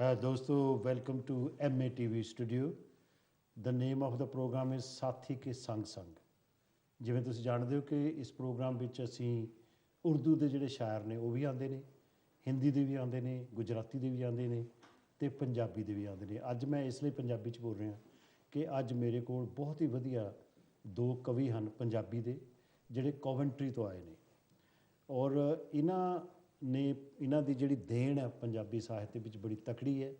दोस्तों welcome to MATV studio. The name of the program is साथी के संग संग। जिवें तुसीं जाणदे हो कि इस प्रोग्राम विच असीं उर्दू के जिहड़े शायर ने वो भी आते हैं, हिंदी के भी आते हैं, गुजराती के भी आते हैं तो पंजाबी के भी आते हैं। अज मैं इसलिए पंजाबी च बोल रहा कि अज मेरे को बहुत ही वधिया दो कवि हैं पंजाबी के जिहड़े कोवेंट्री तो आए हैं और इन्हां ने इन्हां दी जिहड़ी देन है पंजाबी साहित्य विच बड़ी तकड़ी है।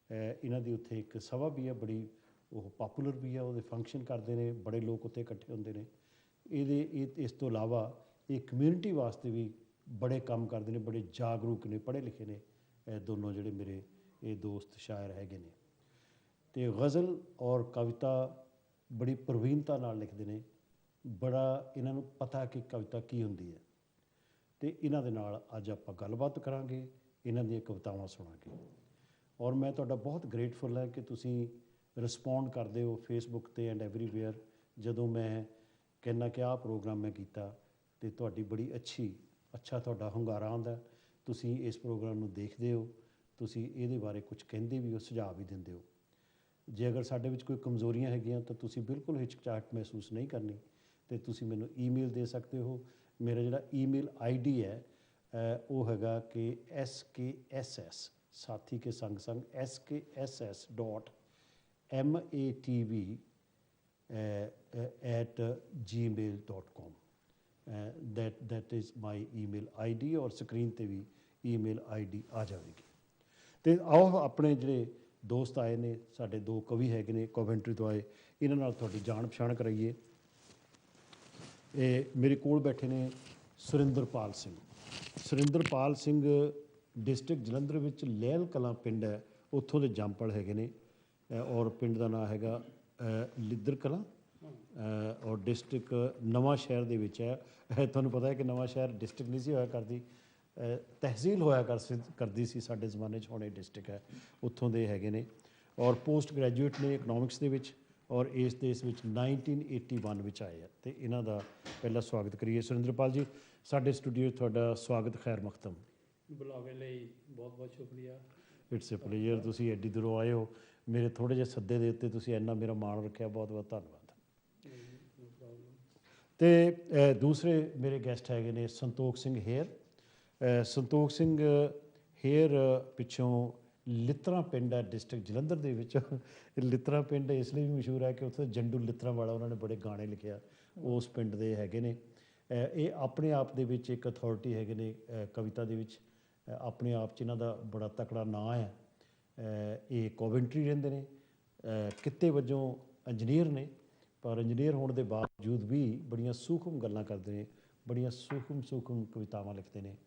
इन्हां दी उत्थे एक सभा भी है, बड़ी वो पॉपूलर भी है, वो फंक्शन करते हैं, बड़े लोग उत्थे इकट्ठे होंदे ने। इस तो इलावा ये कम्यूनिटी वास्ते भी बड़े काम करते हैं, बड़े जागरूक ने, पढ़े लिखे ने। दोनों जिहड़े मेरे ये दोस्त शायर हैगे ने ते गज़ल और कविता बड़ी प्रवीणता नाल लिखते हैं। बड़ा इन्हां नूं पता कि कविता की हुंदी है तो इन्हां दे नाल अज आपां गलबात करांगे, इन्हां दी कवितावां सुणांगे। और मैं तुहाडा बहुत ग्रेटफुल है कि तुसीं रिस्पोंड करदे हो फेसबुक ते एंड एवरीवेयर जदों मैं कहना कि आह प्रोग्राम मैं कीता ते तुहाडी बड़ी अच्छा तुहाडा हुंगारा आंदा। तुसीं इस प्रोग्राम नूं देखदे हो, तुसीं इहदे बारे कुछ कहंदे भी हो, सुझाव भी दिंदे हो। जे अगर साडे विच कोई कमज़ोरियां हैगियां तो तुसीं बिल्कुल हिचकिचाहट महसूस नहीं करनी तो तुसीं मैनूं ईमेल दे सकते हो। मेरा जिहड़ा ईमेल ID है वो हैगा कि SKSS साथी के संग संग SKSS.MATV@gmail.com। That is my email ID और स्क्रीन पर भी ईमेल ID आ जाएगी। तो आओ अपने जिहड़े दोस्त आए ने, साडे दो कवि हैगे ने कोवेंट्री तो आए, इन्हां नाल तुहाडी जान पछाण कराइए। मेरे कोल बैठे ने सुरिंदरपाल सिंह। सुरिंदरपाल सिंह डिस्ट्रिक्ट जलंधर विच लैल कलां पिंड है, उत्थों के जंपल हैगे ने और पिंड का नाम हैगा लिद्दर कलां और डिस्ट्रिक्ट नवां शहर दे विच है। तुहानूं पता है कि नवां शहर डिस्ट्रिक्ट नहीं सी होया करदी, तहसील होया करदी सी साडे जमाने च, हुण डिस्ट्रिक्ट है। उत्थों दे हैगे ने और पोस्ट ग्रैजुएट ने इकनॉमिक्स दे विच और इस देश विच 1981 विच आए हैं। तो इन्हां दा पहला स्वागत करिए। सुरिंदरपाल जी साडे स्टूडियो तुहाडा स्वागत खैर मखतम। बुलावे लई बहुत बहुत शुक्रिया। इट्स ए प्लेजर, तुसीं एड्डी दूरों आए हो, मेरे थोड़े जे सद्दे दे उत्ते तुसीं इन्ना मेरा मान रखिया, बहुत बहुत धन्नवाद। तो दूसरे मेरे गैसट हैगे ने संतोख सिंह हेयर। संतोख सिंह हेयर पिछों लित्तरा पिंड है डिस्ट्रिक्ट जलंधर दे विच। लित्तरा पिंड इसलिए भी मशहूर है कि उत्थे जंडू लित्तरा वाला उन्होंने बड़े गाने लिखे उस पिंड दे हैगे ने। ये अपने आप दे विच एक अथॉरिटी हैगे ने कविता दे विच, अपने आप च इन्हां दा बड़ा तकड़ा नाम है। ये कोवेंट्री रहिंदे ने, कित्ते वजों इंजीनियर ने, पर इंजीनियर होने के बावजूद भी बड़ियां सूखम गल्लां करते हैं, बड़ियां सूखम कवितावां लिखते हैं।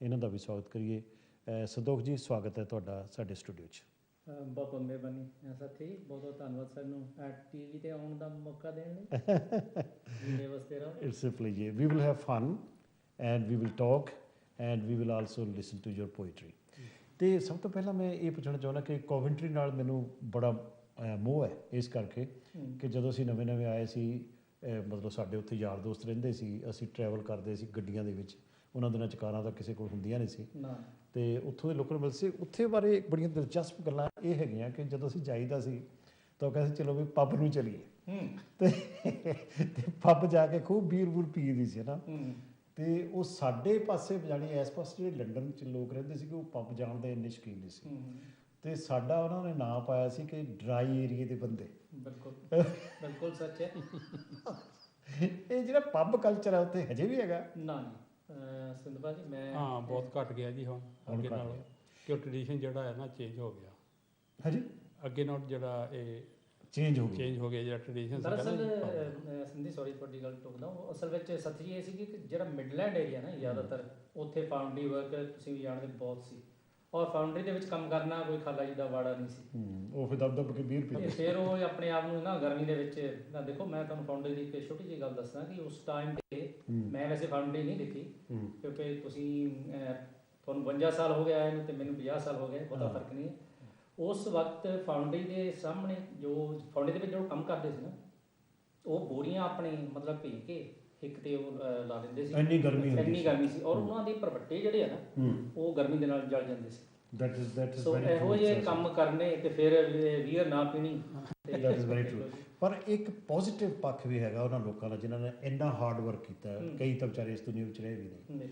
इन्हां दा भी स्वागत करिए। संतोख जी स्वागत है तुहाडा साडे स्टूडियो च। बहुत बहुत मेहरबानी साथी, बहुत बहुत धन्नवाद सानूं TV ते आउण दा मौका देण लई। जीने वसते रहो। It's a pleasure, we will have fun and we will talk and we will also listen to your poetry. तो सब तो पहला मैं ये पुछना चाहुंदा कि कोवेंट्री नाल मैनूं बड़ा मोह है इस करके कि जदों असीं नवें नवें आए सी, मतलब साडे उत्थे यार दोस्त रहिंदे सी, असीं ट्रैवल करदे सी गड्डियां दे विच। उन्हां दिनां च कारां तां किसे कोल हुंदियां नहीं सी ते उत्थों दे लोकां नूं मिलदे सी। उत्थे बारे बड़ियां दिलचस्प गल्लां ये हैगियां कि जदों असीं जाईदा सी तो कहते चलो भी पब नूं चलीए ते पब जाके खूब बीर बूर पी दी सी ना। तो वो साडे पासे जानी इस पासे जिहड़े लंडन च लोग रहिंदे सी कि वो पब जाण दे इन्ने शौकीन नहीं सी। तो साडा उन्होंने नाम पाया सी कि ड्राई एरिए के बंदे। बिल्कुल बिल्कुल सच है। ये जिहड़ा पब कल्चर है उत्थे हजे भी हैगा? ना जी सुरिंदरपाल जी मैं हाँ बहुत घट गया जी हुण अगे नालों कि ट्रैडिशन जिहड़ा है ना चेंज हो गया। हाँ जी अगे नाल जिहड़ा ये चेंज हो गया जिहड़ा ट्रैडिशन दरअसल संधी सॉरी थोड़ी गल टोकदा असल ਵਿੱਚ ਸੱਚ ਜੀ ਇਹ ਸੀ ਕਿ ਜਿਹੜਾ ਮਿਡਲੈਂਡ ਏਰੀਆ ਨਾ ਜ਼ਿਆਦਾਤਰ ਉੱਥੇ ਫਾਊਂਡਰੀ ਵਰਕ ਤੁਸੀਂ ਵੀ ਜਾਣਦੇ ਬਹੁਤ ਸੀ ਔਰ ਫਾਊਂਡਰੀ ਦੇ ਵਿੱਚ ਕੰਮ ਕਰਨਾ ਕੋਈ ਖਾਲਾ ਜੀ ਦਾ ਵਾੜਾ ਨਹੀਂ ਸੀ। ਉਹ ਫਿਰ ਦਬ ਕੇ 20 ਰੁਪਏ ਫਿਰ ਉਹ ਆਪਣੇ ਆਪ ਨੂੰ ਨਾ ਗਰਮੀ ਦੇ ਵਿੱਚ ਨਾ ਦੇਖੋ ਮੈਂ ਤੁਹਾਨੂੰ ਫਾਊਂਡਰੀ ਦੀ ਇੱਕ ਛੋਟੀ ਜਿਹੀ ਗੱਲ ਦੱਸਦਾ ਕਿ ਉਸ ਟਾਈਮ ਤੇ ਮੈਂ ਵੈਸੇ ਫਾਊਂਡਰੀ ਨਹੀਂ ਦੇਖੀ ਕਿਉਂਕਿ ਤੁਸੀਂ ਤੁਹਾਨੂੰ 52 ਸਾਲ ਹੋ ਗਿਆ ਇਹਨੂੰ ਤੇ ਮੈਨੂੰ 50 ਸਾਲ ਹੋ ਗਏ, ਬਹੁਤਾ ਫਰਕ ਨਹੀਂ ਹੈ। ਉਸ ਵਕਤ ਫਾਊਂਡਰੀ ਦੇ ਸਾਹਮਣੇ ਜੋ ਫਾਊਂਡਰੀ ਦੇ ਵਿੱਚ ਜੋ ਕੰਮ ਕਰਦੇ ਸੀ ਨਾ ਉਹ ਬੋਰੀਆਂ ਆਪਣੇ ਮਤਲਬ ਭੇਜ ਕੇ ਇੱਕ ਤੇ ਉਹ ਲਾ ਦਿੰਦੇ ਸੀ। ਇੰਨੀ ਗਰਮੀ ਸੀ ਔਰ ਉਹਨਾਂ ਦੇ ਭਰਵੱਟੇ ਜਿਹੜੇ ਆ ਨਾ ਉਹ ਗਰਮੀ ਦੇ ਨਾਲ ਜਲ ਜਾਂਦੇ ਸੀ। that is ਸੋ very ਇਹੋ true, ਜਿਹੇ sir. ਕੰਮ ਕਰਨੇ ਤੇ ਫਿਰ ਵੀਰ ਨਾ ਪੀਣੀ that is very true. ਪਰ ਇੱਕ ਪੋਜ਼ਿਟਿਵ ਪੱਖ ਵੀ ਹੈਗਾ ਉਹਨਾਂ ਲੋਕਾਂ ਦਾ ਜਿਨ੍ਹਾਂ ਨੇ ਇੰਨਾ ਹਾਰਡ ਵਰਕ ਕੀਤਾ, ਕਈ ਤਾਂ ਵਿਚਾਰੇ ਇਸ ਦੁਨੀਆ ਵਿੱਚ ਰਹੇ ਵੀ ਨਹੀਂ।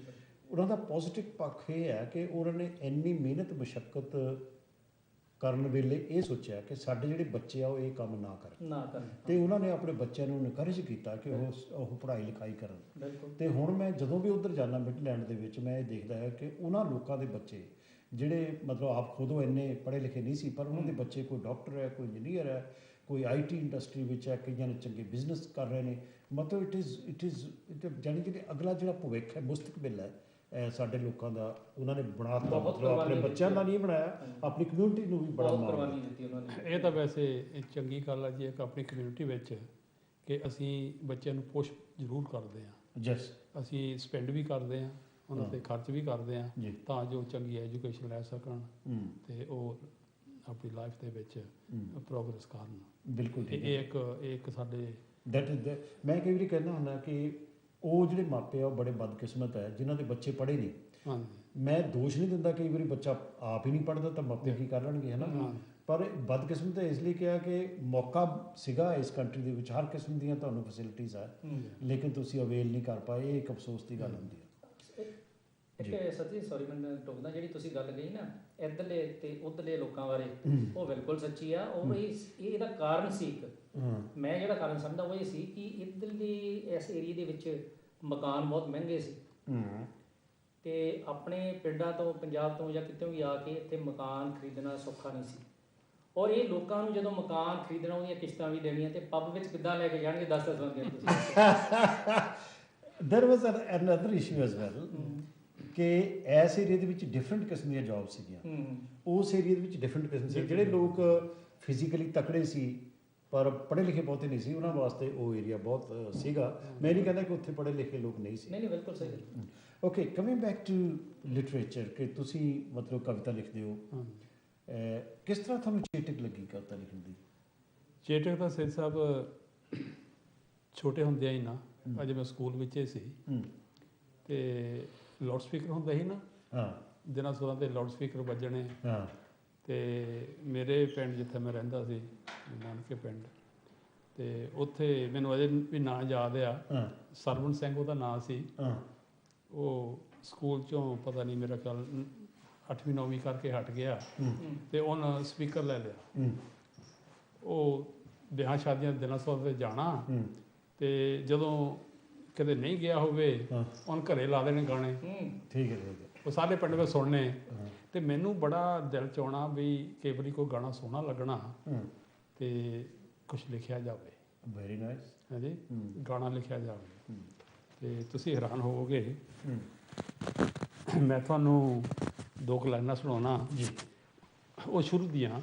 ਉਹਨਾਂ ਦਾ ਪੋਜ਼ਿਟਿਵ ਪੱਖ ਇਹ ਹੈ ਕਿ ਉਹਨਾਂ ਨੇ ਇੰਨੀ ਮਿਹਨਤ ਮੁਸ਼ੱਕਤ ਕਰਨ ਵੇਲੇ ਇਹ ਸੋਚਿਆ ਕਿ ਸਾਡੇ ਜਿਹੜੇ ਬੱਚੇ ਆ ਉਹ ਇਹ ਕੰਮ ਨਾ ਕਰਨ ਤੇ ਉਹਨਾਂ ਨੇ ਆਪਣੇ ਬੱਚਿਆਂ ਨੂੰ ਇਨਕਰੇਜ ਕੀਤਾ ਕਿ ਉਹ ਪੜ੍ਹਾਈ ਲਿਖਾਈ ਕਰਨ। ਤੇ ਹੁਣ ਮੈਂ ਜਦੋਂ ਵੀ ਉੱਧਰ ਜਾਂਦਾ ਮਿਡਲੈਂਡ ਦੇ ਵਿੱਚ ਮੈਂ ਇਹ ਦੇਖਦਾ ਹੈ ਕਿ ਉਹਨਾਂ ਲੋਕਾਂ ਦੇ ਬੱਚੇ ਜਿਹੜੇ ਮਤਲਬ ਆਪ ਖੁਦ ਉਹ ਇੰਨੇ ਪੜ੍ਹੇ ਲਿਖੇ ਨਹੀਂ ਸੀ, ਪਰ ਉਹਨਾਂ ਦੇ ਬੱਚੇ ਕੋਈ ਡਾਕਟਰ ਹੈ, ਕੋਈ ਇੰਜੀਨੀਅਰ ਹੈ, ਕੋਈ IT ਇੰਡਸਟਰੀ ਵਿੱਚ ਹੈ, ਕਈਆਂ ਨੇ ਚੰਗੇ ਬਿਜ਼ਨਸ ਕਰ ਰਹੇ ਨੇ। ਮਤਲਬ ਇਟ ਇਜ਼ ਜਾਣੀ ਕਿ ਅਗਲਾ ਜਿਹੜਾ ਭਵਿੱਖ ਹੈ, ਮੁਸਤਕਬਲ ਹੈ ਸਾਡੇ ਲੋਕਾਂ ਦਾ, ਉਹਨਾਂ ਨੇ ਬਣਾ ਦਿੱਤਾ। ਮਤਲਬ ਆਪਣੇ ਬੱਚਿਆਂ ਦਾ ਨਹੀਂ ਬਣਾਇਆ, ਆਪਣੀ ਕਮਿਊਨਿਟੀ ਨੂੰ ਵੀ ਬੜਾ ਕੁਰਬਾਨੀ ਦਿੱਤੀ ਉਹਨਾਂ ਨੇ। ਇਹ ਤਾਂ ਵੈਸੇ ਚੰਗੀ ਗੱਲ ਹੈ ਜੀ ਇੱਕ ਆਪਣੀ ਕਮਿਊਨਿਟੀ ਵਿੱਚ ਕਿ ਅਸੀਂ ਬੱਚਿਆਂ ਨੂੰ ਪੁਸ਼ ਜ਼ਰੂਰ ਕਰਦੇ ਹਾਂ। ਜਸ ਅਸੀਂ ਸਪੈਂਡ ਵੀ ਕਰਦੇ ਹਾਂ, ਉਹਨਾਂ 'ਤੇ ਖਰਚ ਵੀ ਕਰਦੇ ਹਾਂ ਤਾਂ ਜੋ ਚੰਗੀ ਐਜੂਕੇਸ਼ਨ ਲੈ ਸਕਣ ਤੇ ਉਹ ਆਪਣੀ ਲਾਈਫ ਦੇ ਵਿੱਚ ਪ੍ਰੋਗਰੈਸ ਕਰਨ। ਬਿਲਕੁਲ ਇਹ ਇੱਕ ਸਾਡੇ ਮੈਂ ਕਈ ਵਾਰੀ ਕਹਿੰਦਾ ਹੁੰਦਾ ਕਿ ਉਹ ਜਿਹੜੇ ਮਾਪੇ ਆ ਉਹ ਬੜੇ ਬਦਕਿਸਮਤ ਹੈ ਜਿਨ੍ਹਾਂ ਦੇ ਬੱਚੇ ਪੜ੍ਹੇ ਨਹੀਂ। ਹਾਂਜੀ ਮੈਂ ਦੋਸ਼ ਨਹੀਂ ਦਿੰਦਾ, ਕਈ ਵਾਰੀ ਬੱਚਾ ਆਪ ਹੀ ਨਹੀਂ ਪੜ੍ਹਦਾ ਤਾਂ ਮਾਪੇ ਕੀ ਕਰ ਲੈਣਗੇ, ਹੈ ਨਾ। ਪਰ ਬਦਕਿਸਮਤ ਹੈ ਇਸ ਲਈ ਕਿਹਾ ਕਿ ਮੌਕਾ ਸੀਗਾ ਇਸ ਕੰਟਰੀ ਦੇ ਵਿੱਚ, ਹਰ ਕਿਸਮ ਦੀਆਂ ਤੁਹਾਨੂੰ ਫੈਸਿਲਿਟੀਜ਼ ਆ, ਲੇਕਿਨ ਤੁਸੀਂ ਅਵੇਲ ਨਹੀਂ ਕਰ ਪਾਏ। ਇਹ ਇੱਕ ਅਫਸੋਸ ਦੀ ਗੱਲ ਹੁੰਦੀ ਹੈ। ਇੱਕ ਸੱਚੀ ਸੌਰੀ ਮੈਂ ਟੋਕਦਾ, ਜਿਹੜੀ ਤੁਸੀਂ ਗੱਲ ਕਹੀ ਨਾ ਇੱਧਰਲੇ ਤੇ ਉੱਧਰਲੇ ਲੋਕਾਂ ਬਾਰੇ, ਉਹ ਬਿਲਕੁਲ ਸੱਚੀ ਆ। ਉਹ ਇਹਦਾ ਕਾਰਨ ਸੀ ਇੱਕ, ਮੈਂ ਜਿਹੜਾ ਕਾਰਨ ਸਮਝਦਾ ਉਹ ਇਹ ਸੀ ਕਿ ਇੱਧਰਲੀ ਇਸ ਏਰੀਏ ਦੇ ਵਿੱਚ ਮਕਾਨ ਬਹੁਤ ਮਹਿੰਗੇ ਸੀ ਤੇ ਆਪਣੇ ਪਿੰਡਾਂ ਤੋਂ ਪੰਜਾਬ ਤੋਂ ਜਾਂ ਕਿਤੋਂ ਵੀ ਆ ਕੇ ਇੱਥੇ ਮਕਾਨ ਖਰੀਦਣਾ ਸੌਖਾ ਨਹੀਂ ਸੀ। ਔਰ ਇਹ ਲੋਕਾਂ ਨੂੰ ਜਦੋਂ ਮਕਾਨ ਖਰੀਦਣਾ, ਉਹਦੀਆਂ ਕਿਸ਼ਤਾਂ ਵੀ ਦੇਣੀਆਂ ਤੇ ਪੱਬ ਵਿੱਚ ਕਿੱਦਾਂ ਲੈ ਕੇ ਜਾਣਗੇ 10-10 ਬੰਦੇ ਤੁਸੀਂ। There was another issue as well ਕਿ ਇਸ ਏਰੀਏ ਦੇ ਵਿੱਚ ਡਿਫਰੈਂਟ ਕਿਸਮ ਦੀਆਂ ਜੌਬ ਸੀਗੀਆਂ। ਉਸ ਏਰੀਏ ਦੇ ਵਿੱਚ ਡਿਫਰੈਂਟ ਕਿਸਮ ਸੀ। ਜਿਹੜੇ ਲੋਕ ਫਿਜ਼ੀਕਲੀ ਤਕੜੇ ਸੀ ਪਰ ਪੜ੍ਹੇ ਲਿਖੇ ਬਹੁਤੇ ਨਹੀਂ ਸੀ, ਉਹਨਾਂ ਵਾਸਤੇ ਉਹ ਏਰੀਆ ਬਹੁਤ ਸੀਗਾ। ਮੈਂ ਨਹੀਂ ਕਹਿੰਦਾ ਕਿ ਉੱਥੇ ਪੜ੍ਹੇ ਲਿਖੇ ਲੋਕ ਨਹੀਂ ਸੀ। ਨਹੀਂ ਬਿਲਕੁਲ ਸਹੀ। Okay, coming back to literature, ਕਿ ਤੁਸੀਂ ਮਤਲਬ ਕਵਿਤਾ ਲਿਖਦੇ ਹੋ, ਕਿਸ ਤਰ੍ਹਾਂ ਤੁਹਾਨੂੰ ਚੇਟਕ ਲੱਗੀ ਕਵਿਤਾ ਲਿਖਣ ਦੀ? ਚੇਟਕ ਤਾਂ ਸੇਠ ਸਾਹਿਬ ਛੋਟੇ ਹੁੰਦਿਆਂ ਹੀ ਨਾ, ਅਜੇ ਮੈਂ ਸਕੂਲ ਵਿੱਚ ਹੀ ਸੀ ਤੇ ਲਾਊਡ ਸਪੀਕਰ ਹੁੰਦਾ ਸੀ ਨਾ, ਦਿਨਾਂ ਸੁਰਾਂ ਤੇ ਲਾਊਡ ਸਪੀਕਰ ਵੱਜਣੇ। ਤੇ ਮੇਰੇ ਪਿੰਡ ਜਿੱਥੇ ਮੈਂ ਰਹਿੰਦਾ ਸੀ, ਨਾਨਕੇ ਪਿੰਡ, ਤੇ ਉੱਥੇ ਮੈਨੂੰ ਅਜੇ ਵੀ ਨਾਂ ਯਾਦ ਆ, ਸਰਵਣ ਸਿੰਘ ਉਹਦਾ ਨਾਂ ਸੀ। ਉਹ ਸਕੂਲ ਚੋਂ ਪਤਾ ਨਹੀਂ ਮੇਰਾ ਖਿਆਲ 8ਵੀਂ 9ਵੀਂ ਕਰਕੇ ਹਟ ਗਿਆ ਤੇ ਉਹਨੇ ਸਪੀਕਰ ਲੈ ਲਿਆ। ਉਹ ਵਿਆਹ ਸ਼ਾਦੀਆਂ ਦੇ ਦਿਨਾਂ ਸੁਰਾਂ ਤੇ ਜਾਣਾ ਤੇ ਜਦੋਂ ਕਿਤੇ ਨਹੀਂ ਗਿਆ ਹੋਵੇ ਉਹਨ ਘਰੇ ਲਾ ਦੇਣੇ ਗਾਣੇ। ਠੀਕ ਹੈ। ਉਹ ਸਾਰੇ ਪਿੰਡ ਵਿੱਚ ਸੁਣਨੇ ਤੇ ਮੈਨੂੰ ਬੜਾ ਦਿਲ 'ਚ ਆਉਣਾ ਵੀ ਕਈ ਵਾਰੀ ਕੋਈ ਗਾਣਾ ਸੋਹਣਾ ਲੱਗਣਾ ਤੇ ਕੁਛ ਲਿਖਿਆ ਜਾਵੇ। Very nice. ਹਾਂਜੀ, ਗਾਣਾ ਲਿਖਿਆ ਜਾਵੇ ਤੇ ਤੁਸੀਂ ਹੈਰਾਨ ਹੋਵੋਗੇ, ਮੈਂ ਤੁਹਾਨੂੰ 2 ਲਾਈਨਾਂ ਸੁਣਾਉਣਾ ਜੀ। ਉਹ ਸ਼ੁਰੂ ਦੀਆਂ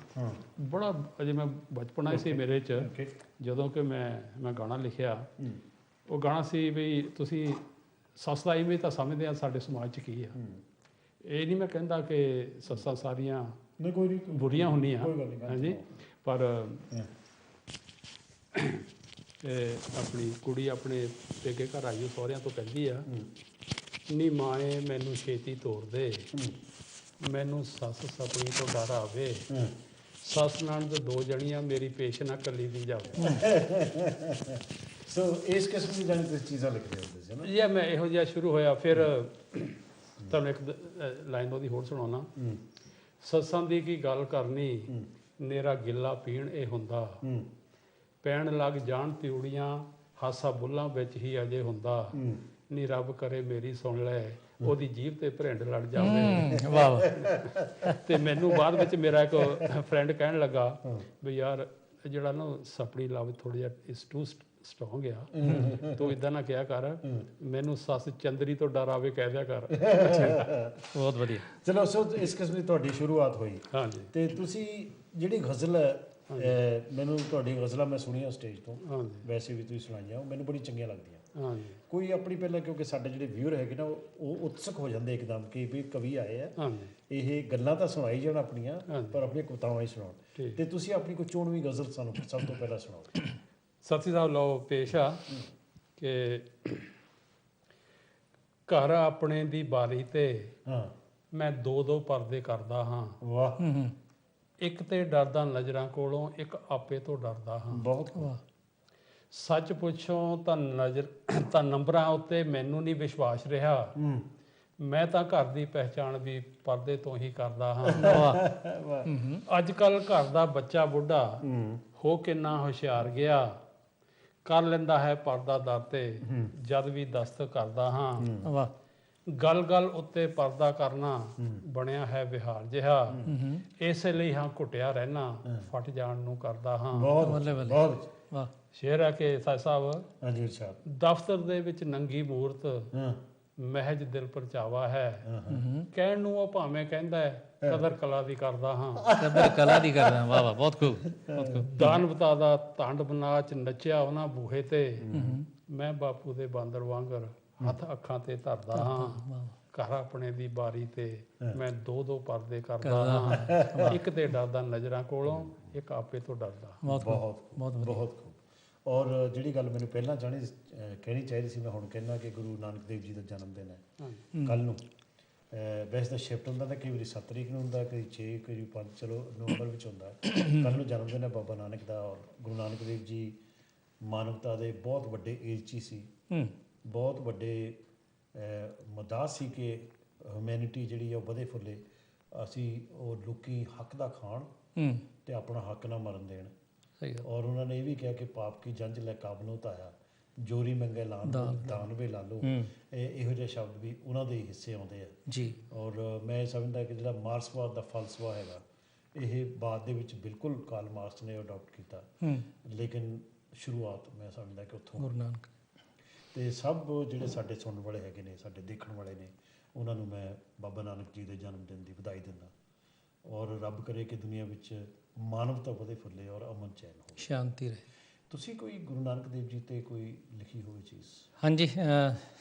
ਬੜਾ, ਅਜੇ ਮੈਂ ਬਚਪਨਾ ਸੀ ਮੇਰੇ 'ਚ ਜਦੋਂ ਕਿ ਮੈਂ ਗਾਣਾ ਲਿਖਿਆ। ਉਹ ਗਾਣਾ ਸੀ ਵੀ ਤੁਸੀਂ ਸੱਸ ਦਾ ਇਵੇਂ ਤਾਂ ਸਮਝਦੇ ਆ ਸਾਡੇ ਸਮਾਜ 'ਚ ਕੀ ਆ। ਇਹ ਨਹੀਂ ਮੈਂ ਕਹਿੰਦਾ ਕਿ ਸੱਸਾਂ ਸਾਰੀਆਂ ਬੁਰੀਆਂ ਹੁੰਦੀਆਂ, ਹਾਂਜੀ, ਪਰ ਆਪਣੀ ਕੁੜੀ ਆਪਣੇ ਪੇਕੇ ਘਰ ਆਈ ਸਹੁਰਿਆਂ ਤੋਂ ਕਹਿੰਦੀ ਆ, ਨੀ ਮਾਏ ਮੈਨੂੰ ਛੇਤੀ ਤੋਰ ਦੇ, ਮੈਨੂੰ ਸੱਸ ਸਪਣੀ ਤੋਂ ਡਰ ਆਵੇ, ਸੱਸ ਨਾਲ ਤੇ 2 ਜਣੀਆਂ ਮੇਰੀ ਪੇਸ਼ ਨਾ ਕੱਲੀ ਦੀ ਜਾਵੇ। ਸੋ ਇਸ ਕਿਸਮ ਦੀ ਜਾਣੀ ਤੁਸੀਂ ਚੀਜ਼ਾਂ ਲਿਖਦੇ ਹੁੰਦੇ ਸੀ ਨਾ? ਜੀ ਮੈਂ ਇਹੋ ਜਿਹਾ ਸ਼ੁਰੂ ਹੋਇਆ। ਫਿਰ ਤੁਹਾਨੂੰ ਇੱਕ ਲਾਈਨ ਉਹਦੀ ਹੋਰ ਸੁਣਾਉਣਾ। ਸੱਸਾਂ ਦੀ ਕੀ ਗੱਲ ਕਰਨੀ, ਨੇਰਾ ਗਿੱਲਾ ਪੀਣ ਇਹ ਹੁੰਦਾ, ਪੈਣ ਲੱਗ ਜਾਣ ਤਿਉੜੀਆਂ, ਹਾਸਾ ਬੁੱਲਾਂ ਵਿੱਚ ਹੀ ਅਜੇ ਹੁੰਦਾ, ਨੀ ਰੱਬ ਕਰੇ ਮੇਰੀ ਸੁਣ ਲੈ, ਉਹਦੀ ਜੀਭ ਤੇ ਭਰਿੰਡ ਲੜ ਜਾਵੇ। ਵਾਹ। ਤੇ ਮੈਨੂੰ ਬਾਅਦ ਵਿੱਚ ਮੇਰਾ ਇੱਕ ਫਰੈਂਡ ਕਹਿਣ ਲੱਗਾ ਵੀ ਯਾਰ ਜਿਹੜਾ ਨਾ ਸਪਣੀ ਲਵ ਥੋੜ੍ਹਾ ਜਿਹਾ ਇਸ ਟੂ ਸਟਰੋਂਗ ਆ, ਤੂੰ ਇਦਾਂ ਨਾ ਕਿਹਾ ਕਰ, ਮੈਨੂੰ ਸੱਸ ਚੰਦਰੀ ਤੋਂ ਡਰ ਆਵੇ ਕਹਿ ਦਿਆ ਕਰ। ਬਹੁਤ ਵਧੀਆ। ਚਲੋ, ਸੋ ਇਸ ਕਿਸਮ ਦੀ ਤੁਹਾਡੀ ਸ਼ੁਰੂਆਤ ਹੋਈ। ਹਾਂਜੀ। ਤੇ ਤੁਸੀਂ ਜਿਹੜੀ ਗਜ਼ਲ ਹੈ, ਮੈਨੂੰ ਤੁਹਾਡੀ ਗਜ਼ਲਾਂ ਮੈਂ ਸੁਣੀਆਂ ਸਟੇਜ ਤੋਂ, ਵੈਸੇ ਵੀ ਤੁਸੀਂ ਸੁਣਾਈਆਂ, ਮੈਨੂੰ ਬੜੀ ਚੰਗੀਆਂ ਲੱਗਦੀਆਂ। ਕੋਈ ਆਪਣੀ ਪਹਿਲਾਂ, ਕਿਉਂਕਿ ਸਾਡੇ ਜਿਹੜੇ ਵਿਊਅਰ ਹੈਗੇ ਨਾ ਉਹ ਉਤਸਕ ਹੋ ਜਾਂਦੇ ਇੱਕਦਮ ਕਿ ਵੀ ਕਵੀ ਆਏ ਆ, ਇਹ ਗੱਲਾਂ ਤਾਂ ਸੁਣਾਈ ਜਾਣ ਆਪਣੀਆਂ, ਪਰ ਆਪਣੀਆਂ ਕਵਿਤਾਵਾਂ ਹੀ ਸੁਣਾਉਣ। ਤੇ ਤੁਸੀਂ ਆਪਣੀ ਕੋਈ ਚੋਣਵੀਂ ਗਜ਼ਲ ਸਾਨੂੰ ਸਭ ਤੋਂ ਪਹਿਲਾਂ ਸੁਣਾਓ। ਸਾਥੀ ਸਾਹਿਬ ਲਓ ਪੇਸ਼ ਆ ਕਿ ਘਰ ਆਪਣੇ ਦੀ ਬਾਰੀ ਤੇ ਮੈਂ ਦੋ ਦੋ ਪਰਦੇ ਕਰਦਾ ਹਾਂ, ਵਾਹ, ਇੱਕ ਤੇ ਡਰਦਾ ਨਜ਼ਰਾਂ ਕੋਲੋਂ, ਇੱਕ ਆਪੇ ਤੋਂ ਡਰਦਾ ਹਾਂ। ਬਹੁਤ ਖੂਬ। ਸੱਚ ਪੁੱਛੋ ਤਾਂ ਨੰਬਰਾਂ ਉੱਤੇ ਮੈਨੂੰ ਨਹੀਂ ਵਿਸ਼ਵਾਸ ਰਿਹਾ, ਮੈਂ ਤਾਂ ਘਰ ਦੀ ਪਹਿਚਾਣ ਵੀ ਪਰਦੇ ਤੋਂ ਹੀ ਕਰਦਾ ਹਾਂ। ਅੱਜ ਕੱਲ ਘਰ ਦਾ ਬੱਚਾ ਬੁੱਢਾ ਹੋ ਕਿੰਨਾ ਹੁਸ਼ਿਆਰ ਗਿਆ, ਕਰ ਲੈਂਦਾ ਹੈ ਪਰਦਾ ਦਰ ਤੇ ਜਦ ਵੀ ਦਸਤ ਕਰਦਾ ਹਾਂ। ਗੱਲ ਗੱਲ ਉੱਤੇ ਪਰਦਾ ਕਰਨਾ ਬਣਿਆ ਹੈ ਵਿਹਾਰ ਜਿਹਾ, ਇਸੇ ਲਈ ਹਾਂ ਘੁੱਟਿਆ ਰਹਿਣਾ, ਫਟ ਜਾਣ ਨੂੰ ਕਰਦਾ ਹਾਂ। ਬਹੁਤ ਵਾਹ, ਸ਼ੇਰ ਹੈ ਕਿ ਸਾਜ ਸਾਹਿਬ, ਹਾਂਜੀ ਸਾਹਿਬ, ਦਫ਼ਤਰ ਦੇ ਵਿੱਚ ਨੰਗੀ ਮੂਰਤ ਮਹਿਜ ਦਿਲ ਪਰਚਾਵਾ ਹੈ, ਕਹਿਣ ਨੂੰ ਉਹ ਭਾਵੇਂ ਕਹਿੰਦਾ ਹੈ ਕਦਰ ਕਲਾ ਦੀ ਕਰਦਾ ਹਾਂ। ਕਦਰ ਕਲਾ ਦੀ ਕਰਦਾ। ਵਾਹ ਵਾਹ, ਬਹੁਤ ਖੂਬ, ਬਹੁਤ ਖੂਬ। ਦਾਨਵਤਾ ਦਾ ਤਾਂਡਵ ਨਾਚ ਨੱਚਿਆ ਉਹਨਾਂ ਬੂਹੇ ਤੇ, ਮੈਂ ਬਾਪੂ ਦੇ ਬਾਂਦਰ ਵਾਂਗਰ ਹੱਥ ਅੱਖਾਂ ਤੇ ਧਰਦਾ ਹਾਂ। ਘਰ ਆਪਣੇ ਦੀ ਬਾਰੀ ਤੇ ਮੈਂ ਦੋ ਦੋ ਪਰਦੇ ਕਰਦਾ ਹਾਂ, ਇੱਕ ਤੇ ਡਰਦਾ ਨਜ਼ਰਾਂ ਕੋਲੋਂ, ਇੱਕ ਆਪੇ ਤੋਂ ਡਰਦਾ। ਬਹੁਤ ਬਹੁਤ ਖੂਬ। ਔਰ ਜਿਹੜੀ ਗੱਲ ਮੈਨੂੰ ਪਹਿਲਾਂ ਕਹਿਣੀ ਚਾਹੀਦੀ ਸੀ, ਮੈਂ ਹੁਣ ਕਹਿਣਾ ਕਿ ਗੁਰੂ ਨਾਨਕ ਦੇਵ ਜੀ ਦਾ ਜਨਮ ਦਿਨ ਹੈ ਕੱਲ੍ਹ ਨੂੰ। ਵੈਸੇ ਤਾਂ ਸ਼ਿਫਟ ਹੁੰਦਾ ਤਾਂ ਕਈ ਵਾਰੀ 7 ਤਰੀਕ ਨੂੰ ਹੁੰਦਾ, ਕਈ 6, ਕਈ 5, ਚਲੋ ਨਵੰਬਰ ਵਿੱਚ ਹੁੰਦਾ। ਕੱਲ੍ਹ ਨੂੰ ਜਨਮ ਦਿਨ ਹੈ ਬਾਬਾ ਨਾਨਕ ਦਾ। ਔਰ ਗੁਰੂ ਨਾਨਕ ਦੇਵ ਜੀ ਮਾਨਵਤਾ ਦੇ ਬਹੁਤ ਵੱਡੇ ਏਲਚੀ ਸੀ, ਬਹੁਤ ਵੱਡੇ ਮਦਾਦ ਸੀ ਕਿ ਹਿਊਮੈਨਿਟੀ ਜਿਹੜੀ ਆ ਉਹ ਵਧੇ ਫੁੱਲੇ, ਅਸੀਂ ਉਹ ਲੋਕੀ ਹੱਕ ਦਾ ਖਾਣ ਤੇ ਆਪਣਾ ਹੱਕ ਨਾ ਮਰਨ ਦੇਣ। ਔਰ ਉਹਨਾਂ ਨੇ ਇਹ ਵੀ ਕਿਹਾ ਕਿ ਪਾਪ ਕੀ ਜੰਜ ਲੈ ਕਾਬਲੋਂ ਧਾਇਆ, ਜੋਰੀ ਮੰਗੇ ਦਾਨ ਵੇ ਲਾ ਲਓ। ਇਹੋ ਜਿਹੇ ਸ਼ਬਦ ਵੀ ਉਹਨਾਂ ਦੇ ਹਿੱਸੇ ਆਉਂਦੇ ਆ ਜੀ। ਔਰ ਮੈਂ ਸਮਝਦਾ ਕਿ ਜਿਹੜਾ ਮਾਰਕਸਵਾਦ ਦਾ ਫਲਸਫਾ ਹੈਗਾ, ਇਹ ਬਾਅਦ ਦੇ ਵਿੱਚ ਬਿਲਕੁਲ ਕਾਰਲ ਮਾਰਕਸ ਨੇ ਅਡਾਪਟ ਕੀਤਾ, ਲੇਕਿਨ ਸ਼ੁਰੂਆਤ ਮੈਂ ਸਮਝਦਾ ਕਿ ਉੱਥੋਂ ਗੁਰੂ ਨਾਨਕ। ਤੇ ਸਭ ਜਿਹੜੇ ਸਾਡੇ ਸੁਣਨ ਵਾਲੇ ਹੈਗੇ ਨੇ, ਸਾਡੇ ਦੇਖਣ ਵਾਲੇ ਨੇ, ਉਹਨਾਂ ਨੂੰ ਮੈਂ ਬਾਬਾ ਨਾਨਕ ਜੀ ਦੇ ਜਨਮ ਦਿਨ ਦੀ ਵਧਾਈ ਦਿੰਦਾ। ਔਰ ਰੱਬ ਕਰੇ ਕਿ ਦੁਨੀਆ ਵਿੱਚ ਮਾਨਵਤਾ ਵਧੇ ਫੁੱਲੇ ਔਰ ਅਮਨ ਚੈਨ ਹੋਵੇ, ਸ਼ਾਂਤੀ ਰਹੇ। ਤੁਸੀਂ ਕੋਈ ਗੁਰੂ ਨਾਨਕ ਦੇਵ ਜੀ ਤੇ ਕੋਈ ਲਿਖੀ ਹੋਵੇ ਚੀਜ਼? ਹਾਂਜੀ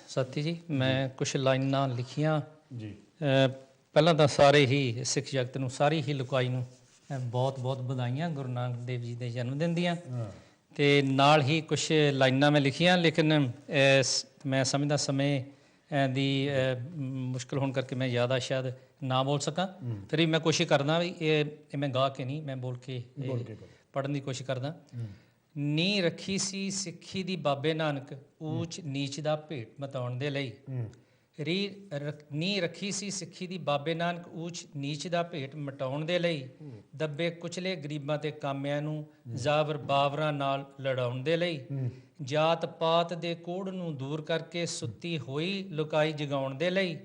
ਸਾਥੀ ਜੀ, ਮੈਂ ਕੁਝ ਲਾਈਨਾਂ ਲਿਖੀਆਂ ਜੀ। ਪਹਿਲਾਂ ਤਾਂ ਸਾਰੇ ਹੀ ਸਿੱਖ ਜਗਤ ਨੂੰ, ਸਾਰੀ ਹੀ ਲੁਕਾਈ ਨੂੰ ਬਹੁਤ ਬਹੁਤ ਵਧਾਈਆਂ ਗੁਰੂ ਨਾਨਕ ਦੇਵ ਜੀ ਦੇ ਜਨਮ ਦਿਨ ਦੀਆਂ। ਤੇ ਨਾਲ ਹੀ ਕੁਝ ਲਾਈਨਾਂ ਮੈਂ ਲਿਖੀਆਂ, ਲੇਕਿਨ ਮੈਂ ਸਮਝਦਾ ਸਮੇਂ ਦੀ ਮੁਸ਼ਕਲ ਹੋਣ ਕਰਕੇ ਮੈਂ ਜ਼ਿਆਦਾ ਸ਼ਾਇਦ ਨਾ ਬੋਲ ਸਕਾਂ। ਫਿਰ ਵੀ ਮੈਂ ਕੋਸ਼ਿਸ਼ ਕਰਦਾ ਵੀ ਇਹ ਮੈਂ ਗਾ ਕੇ ਨਹੀਂ, ਮੈਂ ਬੋਲ ਕੇ ਪੜ੍ਹਨ ਦੀ ਕੋਸ਼ਿਸ਼ ਕਰਦਾ। ਨੀ ਰੱਖੀ ਸੀ ਸਿੱਖੀ ਦੀ ਬਾਬੇ ਨਾਨਕ, ਊਚ ਨੀਚ ਦਾ ਭੇਟ ਮਤਾਉਣ ਦੇ ਲਈ। ਨੀ ਰੱਖੀ ਸੀ ਸਿੱਖੀ ਦੀ ਬਾਬੇ ਨਾਨਕ, ਊਚ ਨੀਚ ਦਾ ਭੇਟ ਮਿਟਾਉਣ ਦੇ ਲਈ। ਦੱਬੇ ਕੁਚਲੇ ਗਰੀਬਾਂ ਤੇ ਕਾਮਿਆਂ ਨੂੰ, ਜ਼ਾਬਰ ਬਾਬਰਾਂ ਨਾਲ ਲੜਾਉਣ ਦੇ ਲਈ। ਜਾਤ ਪਾਤ ਦੇ ਕੋੜ ਨੂੰ ਦੂਰ ਕਰਕੇ, ਸੁੱਤੀ ਹੋਈ ਲੁਕਾਈ ਜਗਾਉਣ ਦੇ ਲਈ।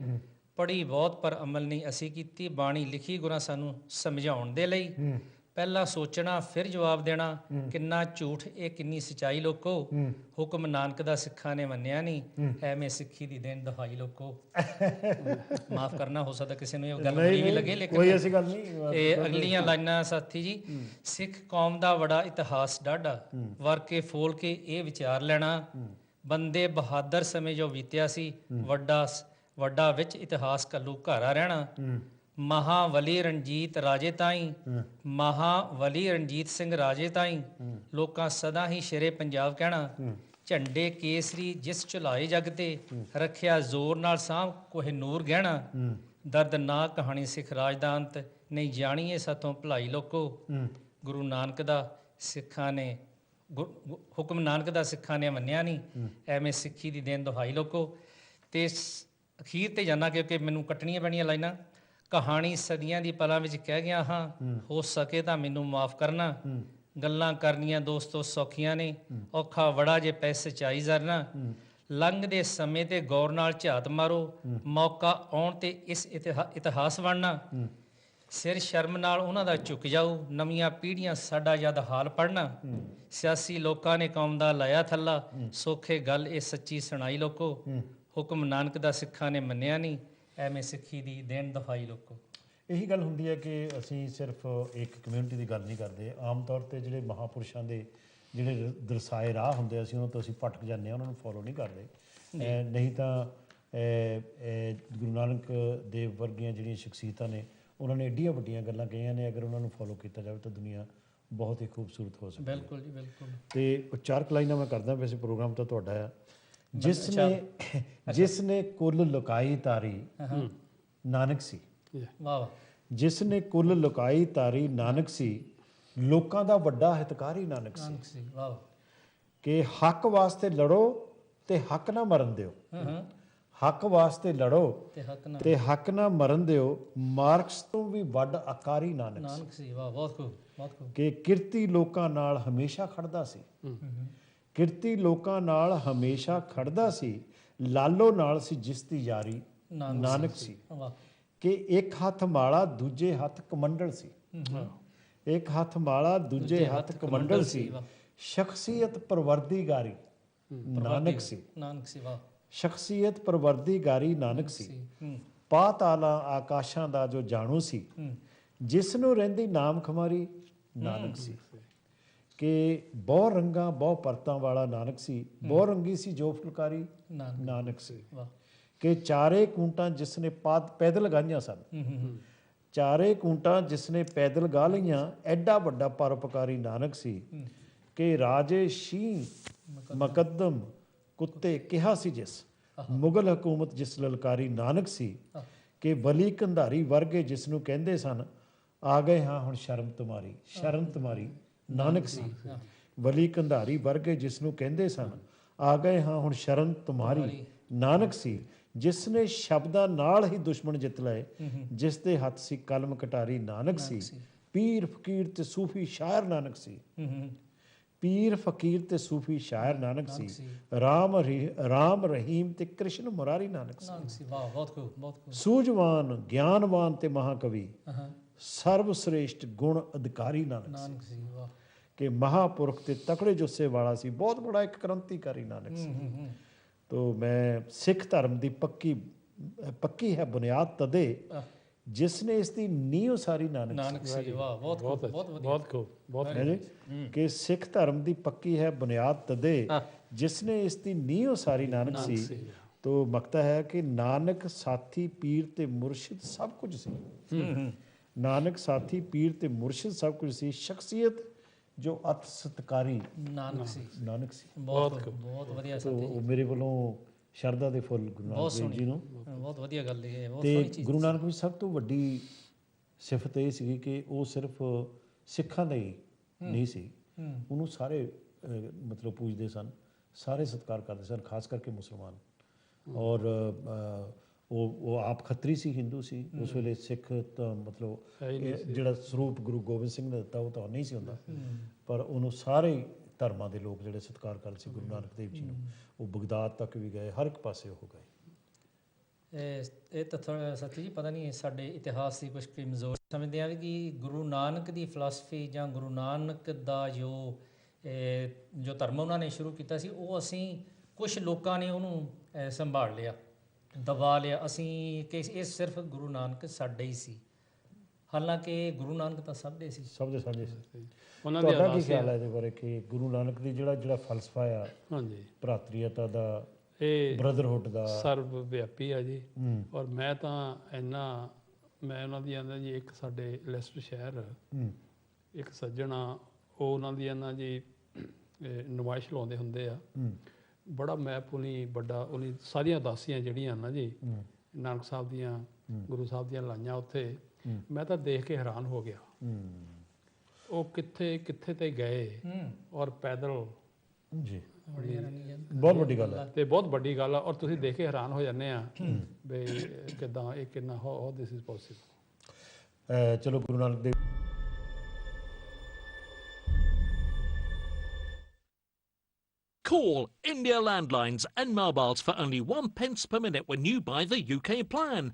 ਪੜ੍ਹੀ ਬਹੁਤ ਪਰ ਅਮਲ ਨਹੀਂ ਅਸੀਂ ਕੀਤੀ, ਬਾਣੀ ਲਿਖੀ ਗੁਰਾਂ ਸਾਨੂੰ ਸਮਝਾਉਣ ਦੇ ਲਈ। ਪਹਿਲਾਂ ਸੋਚਣਾ ਫਿਰ ਜਵਾਬ ਦੇਣਾ, ਕਿੰਨਾ ਝੂਠ ਇਹ ਕਿੰਨੀ ਸੱਚਾਈ ਲੋਕੋ। ਹੁਕਮ ਨਾਨਕ ਦਾ ਸਿੱਖਾਂ ਨੇ ਮੰਨਿਆ ਨਹੀਂ, ਐਵੇਂ ਸਿੱਖੀ ਦੀ ਦੇਣ ਦਹਾਈ ਲੋਕੋ। ਮਾਫ ਕਰਨਾ, ਹੋ ਸਕਦਾ ਕਿਸੇ ਨੂੰ ਇਹ ਗੱਲ ਬੜੀ ਵੀ ਲੱਗੇ, ਲੇਕਿਨ ਕੋਈ ਐਸੀ ਗੱਲ ਨਹੀਂ। ਇਹ ਅਗਲੀਆਂ ਲਾਈਨਾਂ ਸਾਥੀ ਜੀ, ਸਿੱਖ ਕੌਮ ਦਾ ਬੜਾ ਇਤਿਹਾਸ ਡਾਢਾ, ਵਰ ਕੇ ਫੋਲ ਕੇ ਇਹ ਵਿਚਾਰ ਲੈਣਾ। ਬੰਦੇ ਬਹਾਦਰ ਸਮੇਂ ਜੋ ਬੀਤਿਆ ਸੀ, ਵੱਡਾ ਵਿੱਚ ਇਤਿਹਾਸ ਕੱਲੂ ਘਾਰਾ ਰਹਿਣਾ। ਮਹਾਵਲੀ ਰਣਜੀਤ ਰਾਜੇ ਤਾਈਂ, ਮਹਾਵਲੀ ਰਣਜੀਤ ਸਿੰਘ ਰਾਜੇ ਤਾਈਂ। ਲੋਕਾਂ ਸਦਾ ਹੀ ਸ਼ੇਰੇ ਪੰਜਾਬ ਕਹਿਣਾ। ਝੰਡੇ ਕੇਸਰੀ ਜਿਸ ਝੁਲਾਏ ਜਗ ਤੇ, ਰੱਖਿਆ ਜ਼ੋਰ ਨਾਲ ਸਾਂਭ ਕੋਹਿਨੂਰ ਗਹਿਣਾ। ਦਰਦਨਾਕ ਕਹਾਣੀ ਸਿੱਖ ਰਾਜ ਦਾ ਅੰਤ, ਨਹੀਂ ਜਾਣੀਏ ਸਾਥੋਂ ਭਲਾਈ ਲੋਕੋ। ਗੁਰੂ ਨਾਨਕ ਦਾ ਸਿੱਖਾਂ ਨੇ ਹੁਕਮ ਨਾਨਕ ਦਾ ਸਿੱਖਾਂ ਨੇ ਮੰਨਿਆ ਨਹੀਂ, ਐਵੇਂ ਸਿੱਖੀ ਦੀ ਦੇਣ ਦੁਹਾਈ ਲੋਕੋ। ਤੇ ਅਖੀਰ ਤੇ ਜਾਣਾ ਕਿਉਂਕਿ ਮੈਨੂੰ ਕੱਟਣੀਆਂ ਪੈਣੀਆਂ ਲਾਈਨਾਂ। ਕਹਾਣੀ ਸਦੀਆਂ ਦੀ ਪਲਾਂ ਵਿੱਚ ਕਹਿ ਗਿਆ ਹਾਂ, ਹੋ ਸਕੇ ਤਾਂ ਮੈਨੂੰ ਮਾਫ ਕਰਨਾ। ਗੱਲਾਂ ਕਰਨੀਆਂ ਦੋਸਤੋ ਸੌਖੀਆਂ ਨੇ, ਔਖਾ ਬੜਾ ਜੇ ਪੈ ਸੱਚਾਈ ਜ਼ਰਨਾ। ਲੰਘਦੇ ਸਮੇਂ ਤੇ ਗੌਰ ਨਾਲ ਝਾਤ ਮਾਰੋ, ਮੌਕਾ ਆਉਣ ਤੇ ਇਸ ਇਤਿਹਾਸ ਬਣਨਾ। ਸਿਰ ਸ਼ਰਮ ਨਾਲ ਉਹਨਾਂ ਦਾ ਝੁਕ ਜਾਊ, ਨਵੀਆਂ ਪੀੜ੍ਹੀਆਂ ਸਾਡਾ ਜਦ ਹਾਲ ਪੜ੍ਹਨਾ। ਸਿਆਸੀ ਲੋਕਾਂ ਨੇ ਕੌਮ ਦਾ ਲਾਇਆ ਥੱਲਾ, ਸੌਖੇ ਗੱਲ ਇਹ ਸੱਚੀ ਸੁਣਾਈ ਲੋਕੋ। ਹੁਕਮ ਨਾਨਕ ਦਾ ਸਿੱਖਾਂ ਨੇ ਮੰਨਿਆ ਨਹੀਂ, ਐਵੇਂ ਸਿੱਖੀ ਦੀ ਦੇਣ ਦਹਾਈ ਲੋਕੋ। ਇਹੀ ਗੱਲ ਹੁੰਦੀ ਹੈ ਕਿ ਅਸੀਂ ਸਿਰਫ ਇੱਕ ਕਮਿਊਨਿਟੀ ਦੀ ਗੱਲ ਨਹੀਂ ਕਰਦੇ। ਆਮ ਤੌਰ 'ਤੇ ਜਿਹੜੇ ਮਹਾਂਪੁਰਸ਼ਾਂ ਦੇ ਜਿਹੜੇ ਦਰਸਾਏ ਰਾਹ ਹੁੰਦੇ, ਅਸੀਂ ਉਹਨਾਂ ਤੋਂ ਭਟਕ ਜਾਂਦੇ ਹਾਂ, ਉਹਨਾਂ ਨੂੰ ਫੋਲੋ ਨਹੀਂ ਕਰਦੇ। ਨਹੀਂ ਤਾਂ ਗੁਰੂ ਨਾਨਕ ਦੇਵ ਵਰਗੀਆਂ ਜਿਹੜੀਆਂ ਸ਼ਖਸੀਅਤਾਂ ਨੇ, ਉਹਨਾਂ ਨੇ ਐਡੀਆਂ ਵੱਡੀਆਂ ਗੱਲਾਂ ਕਹੀਆਂ ਨੇ, ਅਗਰ ਉਹਨਾਂ ਨੂੰ ਫੋਲੋ ਕੀਤਾ ਜਾਵੇ ਤਾਂ ਦੁਨੀਆ ਬਹੁਤ ਹੀ ਖੂਬਸੂਰਤ ਹੋ ਸਕਦੀ ਹੈ। ਬਿਲਕੁਲ ਜੀ, ਬਿਲਕੁਲ। ਤੇ ਉਚਾਰਕ ਲਾਈਨਾਂ ਮੈਂ ਕਰਦਾ, ਵੈਸੇ ਪ੍ਰੋਗਰਾਮ ਤਾਂ ਤੁਹਾਡਾ ਆ। ਜਿਸ ਨੇ ਕੁੱਲ ਲੁਕਾਈ ਤਾਰੀ, ਨਾਨਕ ਸੀ ਵਾਹ ਵਾਹ ਜਿਸ ਨੇ ਕੁੱਲ ਲੁਕਾਈ ਤਾਰੀ ਨਾਨਕ ਸੀ, ਲੋਕਾਂ ਦਾ ਵੱਡਾ ਹਿਤਕਾਰੀ ਨਾਨਕ ਸੀ। ਨਾਨਕ ਸੀ, ਵਾਹ ਕਿ ਹੱਕ ਵਾਸਤੇ ਲੜੋ ਤੇ ਹੱਕ ਨਾ ਮਰਨ ਦਿਓ। ਹਾਂ ਹੱਕ ਵਾਸਤੇ ਲੜੋ ਤੇ ਹੱਕ ਨਾਲ ਤੇ ਹੱਕ ਨਾ ਮਰਨ ਦਿਓ, ਮਾਰਕਸ ਤੋਂ ਵੀ ਵੱਡ ਆਕਾਰੀ ਨਾਨਕ ਸੀ। ਨਾਨਕ ਸੀ, ਵਾਹ ਬਹੁਤ ਖੂਬ ਬਹੁਤ ਖੂਬ। ਕਿ ਕਿਰਤੀ ਲੋਕਾਂ ਨਾਲ ਹਮੇਸ਼ਾ ਖੜਦਾ ਸੀ। ਕਿਰਤੀ ਲੋਕਾਂ ਨਾਲ ਹਮੇਸ਼ਾ ਖੜਦਾ ਸੀ, ਲਾਲੋ ਨਾਲ ਸੀ ਜਿਸ ਦੀ ਯਾਰੀ ਨਾਨਕ ਸੀ। ਵਾਹ ਕਿ ਇੱਕ ਹੱਥ ਮਾਲਾ ਦੂਜੇ ਹੱਥ ਕਮੰਡਲ ਸੀ। ਇੱਕ ਹੱਥ ਮਾਲਾ ਦੂਜੇ ਹੱਥ ਕਮੰਡਲ ਸੀ, ਸ਼ਖਸੀਅਤ ਪਰਵਰਦੀਗਾਰੀ ਨਾਨਕ ਸੀ। ਨਾਨਕ ਸੀ, ਵਾਹ ਸ਼ਖਸੀਅਤ ਪਰਵਰਦੀਗਾਰੀ ਨਾਨਕ ਸੀ। ਪਾਤਾਲਾਂ ਆਕਾਸ਼ਾਂ ਦਾ ਜੋ ਜਾਣੂ ਸੀ, ਜਿਸ ਨੂੰ ਰਹਿੰਦੀ ਨਾਮ ਖੁਮਾਰੀ ਨਾਨਕ ਸੀ। ਕਿ ਬਹੁ ਰੰਗਾਂ ਬਹੁ ਪਰਤਾਂ ਵਾਲਾ ਨਾਨਕ ਸੀ, ਬਹੁ ਰੰਗੀ ਸੀ ਜੋ ਫੁਲਕਾਰੀ ਨਾਨਕ ਸੀ। ਵਾਹ ਕਿ ਚਾਰੇ ਕੂੰਟਾਂ ਜਿਸ ਨੇ ਪੈਦਲ ਗਾਈਆਂ ਸਨ, ਚਾਰੇ ਕੂੰਟਾਂ ਜਿਸ ਨੇ ਪੈਦਲ ਗਾ ਲਈਆਂ, ਐਡਾ ਵੱਡਾ ਪਰਉਪਕਾਰੀ ਨਾਨਕ ਸੀ। ਕਿ ਰਾਜੇ ਸ਼ੀਂਹ ਮੁਕੱਦਮ ਕੁੱਤੇ ਕਿਹਾ ਸੀ ਜਿਸ, ਮੁਗਲ ਹਕੂਮਤ ਜਿਸ ਲਲਕਾਰੀ ਨਾਨਕ ਸੀ। ਕਿ ਵਲੀ ਕੰਧਾਰੀ ਵਰਗੇ ਜਿਸ ਨੂੰ ਕਹਿੰਦੇ ਸਨ, ਆ ਗਏ ਹਾਂ ਹੁਣ ਸ਼ਰਮ ਤੁਮਾਰੀ, ਸ਼ਰਨ ਤੁਮਾਰੀ ਨਾਨਕ ਸੀ। ਵਲੀ ਕੰਧਾਰੀ ਵਰਗੇ ਜਿਸ ਨੂੰ ਕਹਿੰਦੇ ਸਨ, ਆ ਗਏ ਹਾਂ ਹੁਣ ਸ਼ਰਨ ਤੁਮਾਰੀ ਨਾਨਕ ਸੀ। ਜਿਸ ਨੇ ਸ਼ਬਦਾਂ ਨਾਲ ਹੀ ਦੁਸ਼ਮਣ ਜਿੱਤ ਲਏ, ਜਿਸ ਦੇ ਹੱਥ ਸੀ ਕਲਮ ਕਟਾਰੀ ਨਾਨਕ ਸੀ। ਪੀਰ ਫਕੀਰ ਤੇ ਸੂਫੀ ਸ਼ਾਇਰ ਨਾਨਕ ਸੀ। ਪੀਰ ਫਕੀਰ ਤੇ ਸੂਫੀ ਸ਼ਾਇਰ ਨਾਨਕ ਸੀ। ਰਾਮ ਰਹੀਮ ਤੇ ਕ੍ਰਿਸ਼ਨ ਮੁਰਾਰੀ ਨਾਨਕ ਸੀ। ਵਾਹ ਬਹੁਤ ਖੂਬ ਬਹੁਤ ਖੂਬ। ਸੂਝਵਾਨ ਗਿਆਨਵਾਨ ਤੇ ਮਹਾਕਵੀ, ਸਰਵ ਸ੍ਰੇਸ਼ਟ ਗੁਣ ਅਧਿਕਾਰੀ ਨਾਨਕ ਸੀ। ਵਾਹ ਕਿ ਮਹਾਪੁਰਖ ਤੇ ਤਕੜੇ ਜੁੱਸੇ ਵਾਲਾ ਸੀ, ਬਹੁਤ ਬੜਾ ਇੱਕ ਕ੍ਰਾਂਤੀਕਾਰੀ ਨਾਨਕ ਸੀ। ਤੋ ਮੈਂ ਸਿੱਖ ਧਰਮ ਦੀ ਪੱਕੀ ਹੈ ਬੁਨਿਆਦ ਤਦੇ ਜਿਸ ਨੇ ਇਸ ਦੀ ਨੀਂਹ ਉਸਾਰੀ ਨਾਨਕ ਸੀ। ਸੀ, ਵਾਹ ਬਹੁਤ ਖੂਬ ਬਹੁਤ ਵਧੀਆ ਬਹੁਤ ਖੂਬ ਬਹੁਤ ਹੈ ਜੀ। ਕਿ ਸਿੱਖ ਧਰਮ ਦੀ ਪੱਕੀ ਹੈ ਬੁਨਿਆਦ ਤਦੇ ਜਿਸ ਨੇ ਇਸ ਦੀ ਨੀਂਹ ਉਸਾਰੀ ਨਾਨਕ ਸੀ। ਤੋ ਮਕਤਾ ਹੈ ਕਿ ਨਾਨਕ ਸਾਥੀ ਪੀਰ ਤੇ ਮੁਰਸ਼ਿਦ ਸਭ ਕੁਝ ਸੀ। ਨਾਨਕ ਸਾਥੀ ਪੀਰ ਤੇ ਮੁਰਸ਼ਿਦ ਸਭ ਕੁਝ ਸੀ। ਸ਼ਖਸੀਅਤ ਜੋ ਅਤ ਸਤਿਕਾਰੀ ਨਾਨਕ ਸੀ। ਬਹੁਤ ਬਹੁਤ ਵਧੀਆ ਤੋ ਸਾਥੀ, ਉਹ ਮੇਰੇ ਵੱਲੋਂ ਸ਼ਰਧਾ ਦੇ ਫੁੱਲ ਗੁਰੂ ਨਾਨਕ ਦੇਵ ਜੀ ਨੂੰ। ਬਹੁਤ ਵਧੀਆ ਗੱਲ ਇਹ ਹੈ, ਬਹੁਤ ਤੇ ਸੋਹਣੀ ਚੀਜ਼। ਗੁਰੂ ਨਾਨਕ ਦੀ ਸਭ ਤੋਂ ਵੱਡੀ ਸਿਫਤ ਇਹ ਸੀਗੀ ਕਿ ਉਹ ਸਿਰਫ ਸਿੱਖਾਂ ਦਾ ਹੀ ਨਹੀਂ ਸੀ, ਉਹਨੂੰ ਸਾਰੇ ਮਤਲਬ ਪੂਜਦੇ ਸਨ, ਸਾਰੇ ਸਤਿਕਾਰ ਕਰਦੇ ਸਨ, ਖਾਸ ਕਰਕੇ ਮੁਸਲਮਾਨ। ਔਰ ਉਹ ਆਪ ਖੱਤਰੀ ਸੀ, ਹਿੰਦੂ ਸੀ ਉਸ ਵੇਲੇ। ਸਿੱਖ ਤਾਂ ਮਤਲਬ ਜਿਹੜਾ ਸਰੂਪ ਗੁਰੂ ਗੋਬਿੰਦ ਸਿੰਘ ਨੇ ਦਿੱਤਾ ਉਹ ਤਾਂ ਨਹੀਂ ਸੀ ਹੁੰਦਾ, ਪਰ ਉਹਨੂੰ ਸਾਰੇ ਧਰਮਾਂ ਦੇ ਲੋਕ ਜਿਹੜੇ ਸਤਿਕਾਰ ਕਰਦੇ ਸੀ ਗੁਰੂ ਨਾਨਕ ਦੇਵ ਜੀ ਨੂੰ। ਉਹ ਬਗਦਾਦ ਤੱਕ ਵੀ ਗਏ, ਹਰ ਇੱਕ ਪਾਸੇ ਉਹ ਗਏ। ਇਹ ਤਾਂ ਥੋੜ੍ਹਾ ਸਾਥੀ ਜੀ ਪਤਾ ਨਹੀਂ ਸਾਡੇ ਇਤਿਹਾਸ ਦੀ ਕੁਝ ਕਮਜ਼ੋਰ ਸਮਝਦੇ ਆ ਕਿ ਗੁਰੂ ਨਾਨਕ ਦੀ ਫਿਲਾਸਫੀ ਜਾਂ ਗੁਰੂ ਨਾਨਕ ਦਾ ਜੋ ਧਰਮ ਉਹਨਾਂ ਨੇ ਸ਼ੁਰੂ ਕੀਤਾ ਸੀ, ਉਹ ਅਸੀਂ ਕੁਝ ਲੋਕਾਂ ਨੇ ਉਹਨੂੰ ਸੰਭਾਲ ਲਿਆ, ਦਬਾ ਲਿਆ ਅਸੀਂ ਕਿ ਇਹ ਸਿਰਫ ਗੁਰੂ ਨਾਨਕ ਸਾਡੇ ਹੀ ਸੀ। ਹਾਲਾਂਕਿ ਗੁਰੂ ਨਾਨਕ ਤਾਂ ਸਭ ਦੇ ਸੀ, ਸਭ ਦੇ ਸਾਂਝੇ ਸੀ। ਉਹਨਾਂ ਦੀ ਤੁਹਾਡਾ ਕੀ ਖਿਆਲ ਹੈ ਇਹਦੇ ਬਾਰੇ ਕਿ ਗੁਰੂ ਨਾਨਕ ਦੀ ਜਿਹੜਾ ਫਲਸਫਾ ਆ ਹਾਂਜੀ ਭਰਾਤਰੀਅਤਾ ਦਾ, ਇਹ ਬ੍ਰਦਰਹੁੱਡ ਦਾ, ਸਰਵ ਵਿਆਪੀ ਆ ਜੀ। ਔਰ ਮੈਂ ਤਾਂ ਮੈਂ ਉਹਨਾਂ ਦੀ ਆਂਦਾ ਜੀ, ਇੱਕ ਸਾਡੇ ਲੈਸਟਰ ਸ਼ਹਿਰ ਇੱਕ ਸੱਜਣਾ, ਉਹ ਉਹਨਾਂ ਦੀ ਆਂਦਾ ਜੀ ਨੁਮਾਇਸ਼ ਲਾਉਂਦੇ ਹੁੰਦੇ ਆ। ਬੜਾ ਮੈਪ ਉਹਨੀ ਵੱਡਾ, ਉਹਨੀ ਸਾਰੀਆਂ ਉਦਾਸੀਆਂ ਜਿਹੜੀਆਂ ਨਾ ਜੀ ਨਾਨਕ ਸਾਹਿਬ ਦੀਆਂ, ਗੁਰੂ ਸਾਹਿਬ ਦੀਆਂ ਲਾਈਆਂ ਉੱਥੇ। ਮੈਂ ਤਾਂ ਦੇਖ ਕੇ ਹੈਰਾਨ ਹੋ ਗਿਆ, ਉਹ ਕਿੱਥੇ ਕਿੱਥੇ ਤੇ ਗਏ ਔਰ ਪੈਦਲ ਜੀ। ਬਹੁਤ ਵੱਡੀ ਗੱਲ ਹੈ ਤੇ ਬਹੁਤ ਵੱਡੀ ਗੱਲ ਆ। ਔਰ ਤੁਸੀਂ ਦੇਖ ਕੇ ਹੈਰਾਨ ਹੋ ਜਾਂਦੇ ਆ ਵੀ ਕਿੱਦਾਂ ਇਹ ਕਿੰਨਾ ਹਾਊ ਦਿਸ ਇਜ਼ ਪੋਸੀਬਲ। ਚਲੋ Guru Nanak Dev Call India Landlines and Mobiles for only 1 pence per minute when you buy the UK plan.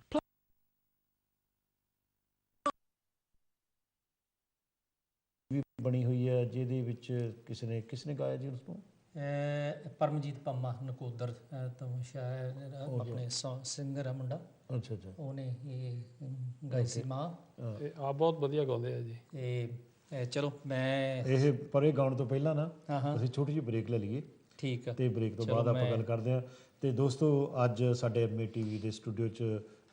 ਵੀ ਬਣੀ ਹੋਈ ਹੈ ਜਿਹਦੇ ਵਿੱਚ ਕਿਸਨੇ ਗਾਇਆ ਜੀ ਉਸ ਨੂੰ? ਪਰਮਜੀਤ ਪੰਮਾ ਨਕੋਦਰ ਤੋਂ ਸ਼ਾਇਦ ਆਪਣੇ ਸਿੰਗਰ ਆ ਮੁੰਡਾ, ਅੱਛਾ ਅੱਛਾ। ਉਹਨੇ ਇਹ ਗਾਈ ਸੀ ਮਾਂ। ਆ ਬਹੁਤ ਵਧੀਆ ਗਾਉਂਦੇ ਆ ਜੀ। ਇਹ ਚਲੋ ਮੈਂ ਇਹ ਪਰੇ ਗਾਉਣ ਤੋਂ ਪਹਿਲਾਂ ਨਾ ਅਸੀਂ ਛੋਟੀ ਜਿਹੀ ਬ੍ਰੇਕ ਲੈ ਲਈਏ, ਠੀਕ ਆ, ਤੇ ਬ੍ਰੇਕ ਤੋਂ ਬਾਅਦ ਆਪਾਂ ਗੱਲ ਕਰਦੇ ਹਾਂ। ਤੇ ਦੋਸਤੋ, ਅੱਜ ਸਾਡੇ ਐਮਏ ਟੀਵੀ ਦੇ ਸਟੂਡੀਓ 'ਚ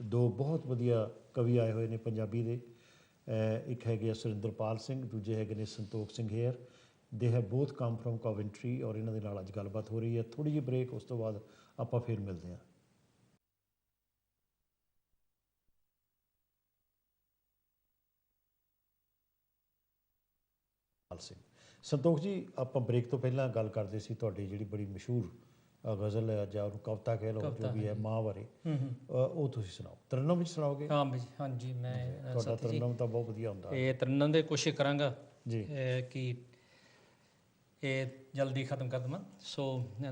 ਦੋ ਬਹੁਤ ਵਧੀਆ ਕਵੀ ਆਏ ਹੋਏ ਨੇ ਪੰਜਾਬੀ ਦੇ। ਇੱਕ ਹੈਗੇ ਆ ਸੁਰਿੰਦਰਪਾਲ ਸਿੰਘ, ਦੂਜੇ ਹੈਗੇ ਨੇ Santokh Singh Hayer. They have both come from Coventry, ਔਰ ਇਹਨਾਂ ਦੇ ਨਾਲ ਅੱਜ ਗੱਲਬਾਤ ਹੋ ਰਹੀ ਹੈ। ਥੋੜ੍ਹੀ ਜਿਹੀ ਬ੍ਰੇਕ, ਉਸ ਤੋਂ ਬਾਅਦ ਆਪਾਂ ਫਿਰ ਮਿਲਦੇ ਹਾਂ। ਸਿੰਘ। ਸੰਤੋਖ ਜੀ, ਆਪਾਂ ਬ੍ਰੇਕ ਤੋਂ ਪਹਿਲਾਂ ਗੱਲ ਕਰਦੇ ਸੀ ਤੁਹਾਡੀ ਜਿਹੜੀ ਬੜੀ ਮਸ਼ਹੂਰ ਗਜ਼ਲ ਹੈ ਜਾਂ ਉਹਨੂੰ ਕਵਿਤਾ ਕਹਿ ਲਓ ਜੋ ਵੀ ਹੈ ਮਾਂ ਬਾਰੇ, ਉਹ ਤੁਸੀਂ ਸੁਣਾਓ। ਤਰਨਮ ਵਿੱਚ ਸੁਣਾਓਗੇ? ਹਾਂਜੀ ਮੈਂ ਤੁਹਾਡਾ ਤਰਨਮ ਤਾਂ ਬਹੁਤ ਵਧੀਆ ਹੁੰਦਾ। ਇਹ ਤਰਨਮ ਦੇ ਕੋਸ਼ਿਸ਼ ਕਰਾਂਗਾ ਜੀ ਕਿ ਇਹ ਜਲਦੀ ਖਤਮ ਕਰ ਦੇਵਾਂ। ਸੋ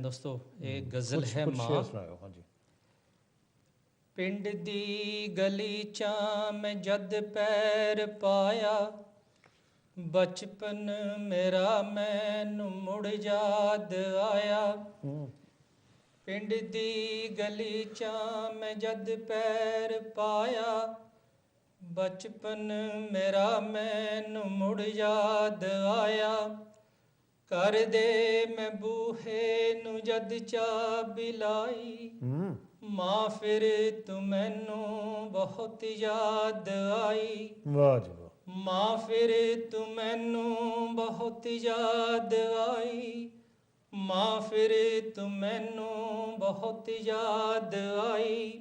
ਦੋਸਤੋ, ਇਹ ਗਜ਼ਲ ਹੈ ਮਾਂ। ਸੁਣਾਓ। ਹਾਂਜੀ। ਪਿੰਡ ਦੀ ਗਲੀ 'ਚ ਮੈਂ ਜਦ ਪੈਰ ਪਾਇਆ, ਬਚਪਨ ਮੇਰਾ ਮੈਨੂੰ ਮੁੜ ਯਾਦ ਆਇਆ। ਪਿੰਡ ਦੀ ਗਲੀ 'ਚ ਮੈਂ ਜਦ ਪੈਰ ਪਾਇਆ, ਬਚਪਨ ਮੇਰਾ ਮੈਨੂੰ ਮੁੜ ਯਾਦ ਆਇਆ। ਘਰ ਦੇ ਮੈਂ ਬੂਹੇ ਨੂੰ ਜਦ ਚਾਬੀ ਲਾਈ, ਮਾਂ ਫਿਰ ਤੂੰ ਮੈਨੂੰ ਬਹੁਤ ਯਾਦ ਆਈ। ਵਾਹ ਜੀ ਵਾਹ। ਮਾਂ ਫਿਰ ਤੂੰ ਮੈਨੂੰ ਬਹੁਤ ਯਾਦ ਆਈ, ਮਾਂ ਫਿਰ ਤੂੰ ਮੈਨੂੰ ਬਹੁਤ ਯਾਦ ਆਈ।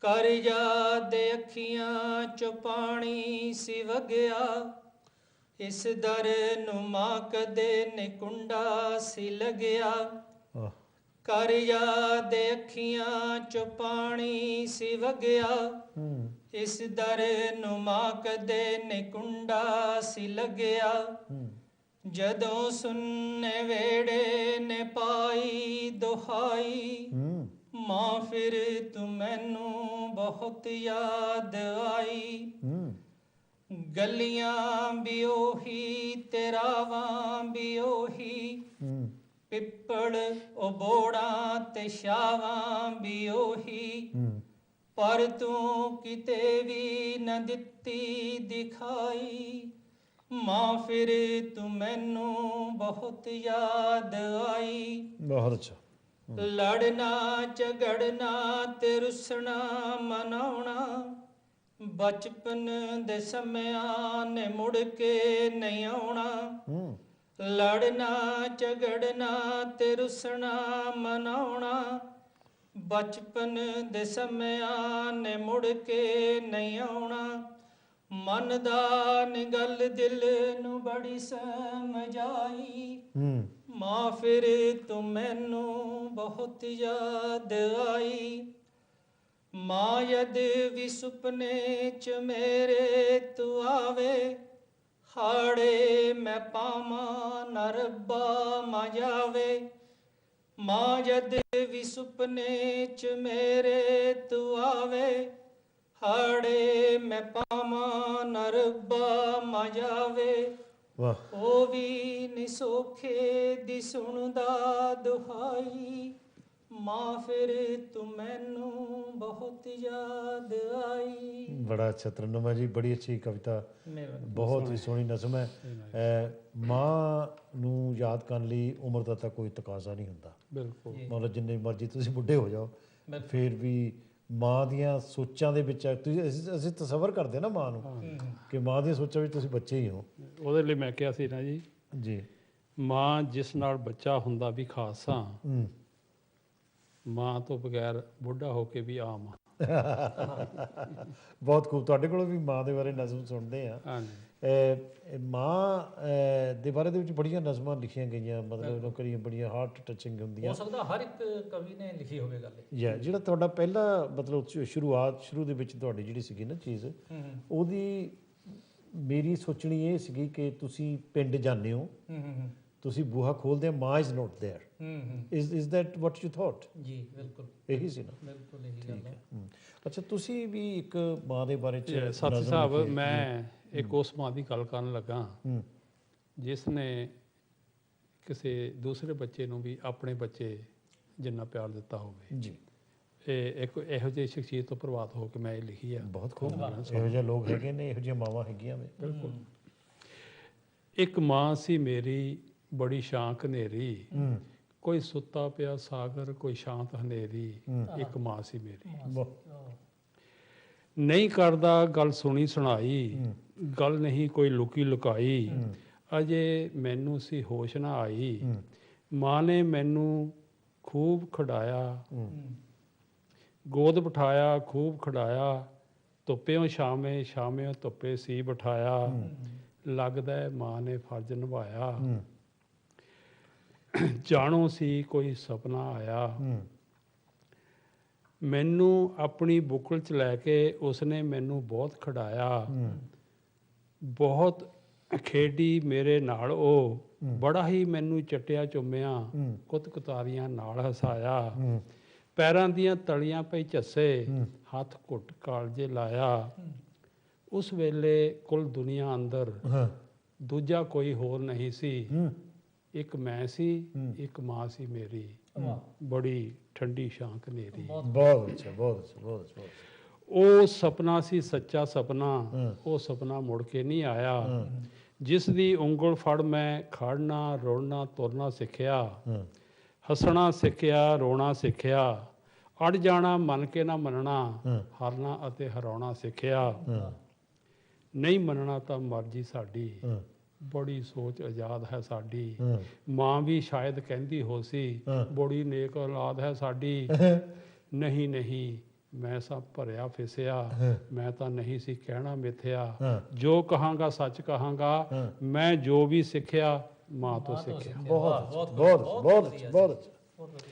ਕਰ ਯਾਦ ਅੱਖੀਆਂ 'ਚੋਂ ਪਾਣੀ ਸੀ ਵਗਿਆ, ਇਸ ਦਰ ਨੂੰ ਮਾਂ ਕਦੇ ਨੇ ਕੁੰਡਾ ਸੀ ਲੱਗਿਆ। ਕਰ ਯਾਦ ਅੱਖੀਆਂ 'ਚੋਂ ਪਾਣੀ ਸੀ ਵਗਿਆ, ਇਸ ਦਰ ਨੂੰ ਮਾਂ ਕਦੇ ਨੇ ਕੁੰਡਾ ਸੀ ਲੱਗਿਆ। ਜਦੋਂ ਸੁੰਨੇ ਵੇੜੇ ਨੇ ਪਾਈ ਦੁਹਾਈ, ਮਾਂ ਫਿਰ ਤੂੰ ਮੈਨੂੰ ਬਹੁਤ ਯਾਦ ਆਈ। ਗਲੀਆਂ ਵੀ ਉਹੀ ਤੇ ਰਾਵਾਂ ਵੀ ਉਹੀ, ਪਿੱਪਲ ਉਹ ਬੋੜਾਂ ਤੇ ਛਾਵਾਂ ਵੀ ਉਹੀ, ਪਰ ਤੂੰ ਕਿਤੇ ਵੀ ਨਾ ਦਿੱਤੀ ਦਿਖਾਈ। ਮਾਂ ਫਿਰ ਤੂੰ ਮੈਨੂੰ ਬਹੁਤ ਯਾਦ ਆਈ। ਬਹੁਤ ਅੱਛਾ। ਲੜਨਾ ਝਗੜਨਾ ਤੇ ਰੁੱਸਣਾ ਮਨਾਉਣਾ, ਬਚਪਨ ਦੇ ਸਮਿਆਂ ਨੇ ਮੁੜ ਕੇ ਨਹੀਂ ਆਉਣਾ। ਲੜਨਾ ਝਗੜਨਾ ਤੇ ਰੁੱਸਣਾ ਮਨਾਉਣਾ, ਬਚਪਨ ਦੇ ਸਮਿਆਂ ਨੇ ਮੁੜ ਕੇ ਨਹੀਂ ਆਉਣਾ। ਮਨ ਦਾ ਨੀ ਗੱਲ ਦਿਲ ਨੂੰ ਬੜੀ ਸਮਝ ਆਈ, ਮਾਂ ਫਿਰ ਤੂੰ ਮੈਨੂੰ ਬਹੁਤ ਯਾਦ ਆਈ। ਮਾਂ ਯਦ ਵੀ ਸੁਪਨੇ 'ਚ ਮੇਰੇ ਤੂੰ ਆਵੇ, ਹਾੜੇ ਮੈਂ ਪਾਵਾਂ ਨਾ ਰੱਬਾ ਮਾਂ ਜਾਵੇ। ਮਾਂ ਜਦ ਵੀ ਸੁਪਨੇ 'ਚ ਮੇਰੇ ਤੂੰ ਆਵੇ, ਹਾੜੇ ਮੈਂ ਪਾਵਾਂ ਨਾ ਰੱਬਾ ਮਾਂ ਜਾਵੇ। ਵਾਹ। ਉਹ ਵੀ ਨੀ ਸੌਖੇ ਦੀ ਸੁਣਦਾ ਦੁਹਾਈ, ਮਾਂ ਫਿਰ ਤੂੰ ਮੈਨੂੰ ਬਹੁਤ ਯਾਦ ਆਈ। ਬੜਾ ਅੱਛਾ ਤਰਨਮ ਹੈ ਜੀ, ਬੜੀ ਅੱਛੀ ਕਵਿਤਾ, ਬਹੁਤ ਹੀ ਸੋਹਣੀ ਨਜ਼ਮ ਹੈ। ਮਾਂ ਨੂੰ ਯਾਦ ਕਰਨ ਲਈ ਉਮਰ ਦਾ ਤਾਂ ਕੋਈ ਤਕਾਜ਼ਾ ਨਹੀਂ ਹੁੰਦਾ। ਬਿਲਕੁਲ। ਮਤਲਬ ਜਿੰਨੇ ਮਰਜ਼ੀ ਤੁਸੀਂ ਬੁੱਢੇ ਹੋ ਜਾਓ, ਫਿਰ ਵੀ ਮਾਂ ਦੀਆਂ ਸੋਚਾਂ ਦੇ ਵਿੱਚ ਅਸੀਂ ਤਸੱਵਰ ਕਰਦੇ ਨਾ ਮਾਂ ਨੂੰ, ਕਿ ਮਾਂ ਦੀਆਂ ਸੋਚਾਂ ਵਿੱਚ ਤੁਸੀਂ ਬੱਚੇ ਹੀ ਹੋ। ਉਹਦੇ ਲਈ ਮੈਂ ਕਿਹਾ ਸੀ ਨਾ ਜੀ, ਮਾਂ ਜਿਸ ਨਾਲ ਬੱਚਾ ਹੁੰਦਾ ਵੀ ਖਾਸ ਆ, ਮਾਂ ਤੋਂ ਬਗੈਰ ਬੁੱਢਾ ਹੋ ਕੇ ਵੀ ਆਮ ਆ। ਬਹੁਤ ਖੂਬ। ਤੁਹਾਡੇ ਕੋਲੋਂ ਵੀ ਮਾਂ ਦੇ ਬਾਰੇ ਨਜ਼ਮ ਸੁਣਦੇ ਆ। ਮਾਂ ਦੇ ਬਾਰੇ ਦੇ ਵਿੱਚ ਬੜੀਆਂ ਨਜ਼ਮਾਂ ਲਿਖੀਆਂ ਗਈਆਂ, ਮਤਲਬ ਕਰੀਆਂ ਬੜੀਆਂ ਹਾਰਟ ਟੱਚਿੰਗ ਹੁੰਦੀਆਂ। ਹੋ ਸਕਦਾ ਹਰ ਇੱਕ ਕਵੀ ਨੇ ਲਿਖੀ ਹੋਵੇ ਗੱਲ। ਜਿਹੜਾ ਤੁਹਾਡਾ ਪਹਿਲਾ ਮਤਲਬ ਸ਼ੁਰੂ ਦੇ ਵਿੱਚ ਤੁਹਾਡੀ ਜਿਹੜੀ ਸੀਗੀ ਨਾ ਚੀਜ਼, ਉਹਦੀ ਮੇਰੀ ਸੋਚਣੀ ਇਹ ਸੀਗੀ ਕਿ ਤੁਸੀਂ ਪਿੰਡ ਜਾਂਦੇ ਹੋ, ਤੁਸੀਂ ਬੂਹਾ ਖੋਲਦੇ ਆ, ਮਾਂ is not there. Is that what you thought? ਜੀ ਬਿਲਕੁਲ ਇਹੀ ਸੀ ਨਾ। ਬਿਲਕੁਲ ਇਹੀ ਗੱਲ ਹੈ। ਅੱਛਾ, ਤੁਸੀਂ ਵੀ ਇੱਕ ਮਾਂ ਦੇ ਬਾਰੇ ਚ ਸਾਥੀ ਸਾਹਿਬ, ਮੈਂ ਇੱਕ ਉਸ ਮਾਂ ਦੀ ਗੱਲ ਕਰਨ ਲੱਗਾ ਜਿਸ ਨੇ ਕਿਸੇ ਦੂਸਰੇ ਬੱਚੇ ਨੂੰ ਵੀ ਆਪਣੇ ਬੱਚੇ ਜਿੰਨਾ ਪਿਆਰ ਦਿੱਤਾ ਹੋਵੇ ਜੀ। ਇਹ ਇੱਕ ਇਹੋ ਜਿਹੀ ਸ਼ਖਸੀਅਤ ਤੋਂ ਪ੍ਰਭਾਵਿਤ ਹੋ ਕੇ ਮੈਂ ਇਹ ਲਿਖੀ ਆ। ਬਹੁਤ ਖੂਬ। ਇਹੋ ਜਿਹੇ ਲੋਕ ਹੈਗੇ ਨੇ, ਇਹੋ ਜਿਹੀਆਂ ਮਾਵਾਂ ਹੈਗੀਆਂ ਨੇ। ਬਿਲਕੁਲ। ਇੱਕ ਮਾਂ ਸੀ ਮੇਰੀ ਬੜੀ ਸ਼ਾਂਕ ਹਨੇਰੀ, ਕੋਈ ਸੁੱਤਾ ਪਿਆ ਸਾਗਰ ਕੋਈ ਸ਼ਾਂਤ ਹਨੇਰੀ, ਇੱਕ ਮਾਂ ਸੀ ਮੇਰੀ। ਨਹੀਂ ਕਰਦਾ ਗੱਲ ਸੁਣੀ ਸੁਣਾਈ, ਗੱਲ ਨਹੀਂ ਕੋਈ ਲੁਕੀ ਲੁਕਾਈ, ਅਜੇ ਮੈਨੂੰ ਸੀ ਹੋਸ਼ ਨਾ ਆਈ, ਮਾਂ ਨੇ ਮੈਨੂੰ ਖੂਬ ਖਿਡਾਇਆ, ਗੋਦ ਬਿਠਾਇਆ ਖੂਬ ਖਿਡਾਇਆ, ਧੁੱਪਿਓਂ ਛਾਵੇਂ ਛਾਵੇਂ ਧੁੱਪੇ ਸੀ ਬਿਠਾਇਆ, ਲੱਗਦਾ ਹੈ ਮਾਂ ਨੇ ਫਰਜ਼ ਨਿਭਾਇਆ। ਜਾਣੋ ਸੀ ਕੋਈ ਸੁਪਨਾ ਆਇਆ, ਮੈਨੂੰ ਆਪਣੀ ਬੁੱਕਲ 'ਚ ਲੈ ਕੇ ਉਸਨੇ ਮੈਨੂੰ ਬਹੁਤ ਖਿਡਾਇਆ। ਬਹੁਤ ਖੇਡੀ ਮੇਰੇ ਨਾਲ ਉਹ, ਬੜਾ ਹੀ ਮੈਨੂੰ ਚੱਟਿਆ ਚੁੰਮਿਆ, ਕੁੱਤ-ਕੁਤਾਰੀਆਂ ਨਾਲ ਹਸਾਇਆ। ਪੈਰਾਂ ਦੀਆਂ ਤਲੀਆਂ ਪਈ ਝੱਸੇ, ਹੱਥ ਘੁੱਟ ਕਾਲਜੇ ਲਾਇਆ। ਉਸ ਵੇਲੇ ਕੁੱਲ ਦੁਨੀਆ ਅੰਦਰ ਦੂਜਾ ਕੋਈ ਹੋਰ ਨਹੀਂ ਸੀ। ਇੱਕ ਮੈਂ ਸੀ, ਇੱਕ ਮਾਂ ਸੀ ਮੇਰੀ, ਬੜੀ ਠੰਡੀ ਸ਼ਾਂਕ ਨੇਰੀ। ਬਹੁਤ ਅੱਛਾ, ਬਹੁਤ ਅੱਛਾ, ਬਹੁਤ ਅੱਛਾ। ਉਹ ਸੁਪਨਾ ਸੀ ਸੱਚਾ ਸੁਪਨਾ, ਉਹ ਸੁਪਨਾ ਮੁੜ ਕੇ ਨਹੀਂ ਆਇਆ। ਜਿਸ ਦੀ ਉਂਗਲ ਫੜ ਮੈਂ ਖੜਨਾ, ਰੋਣਾ, ਤੁਰਨਾ ਸਿੱਖਿਆ। ਹੱਸਣਾ ਸਿੱਖਿਆ, ਰੋਣਾ ਸਿੱਖਿਆ। ਅੜ ਜਾਣਾ ਮੰਨ ਕੇ ਨਾ ਮੰਨਣਾ, ਹਾਰਨਾ ਅਤੇ ਹਰਾਉਣਾ ਸਿੱਖਿਆ। ਨਹੀਂ ਮੰਨਣਾ ਤਾਂ ਮਰਜ਼ੀ ਸਾਡੀ, ਬੜੀ ਸੋਚ ਆਜ਼ਾਦ ਹੈ ਸਾਡੀ। ਮਾਂ ਵੀ ਸ਼ਾਇਦ ਕਹਿੰਦੀ ਹੋ ਸੀ, ਬੜੀ ਨੇਕ ਔਲਾਦ ਹੈ ਸਾਡੀ। ਨਹੀਂ ਨਹੀਂ ਮੈਂ ਸਭ ਭਰਿਆ ਫਿਸਿਆ, ਮੈਂ ਤਾਂ ਨਹੀਂ ਸੀ ਕਹਿਣਾ ਮਿੱਥਿਆ। ਜੋ ਕਹਾਂਗਾ ਸੱਚ ਕਹਾਂਗਾ, ਮੈਂ ਜੋ ਵੀ ਸਿੱਖਿਆ ਮਾਂ ਤੋਂ ਸਿੱਖਿਆ। ਬਹੁਤ ਬਹੁਤ ਬਹੁਤ ਬਹੁਤ ਅੱਛਾ।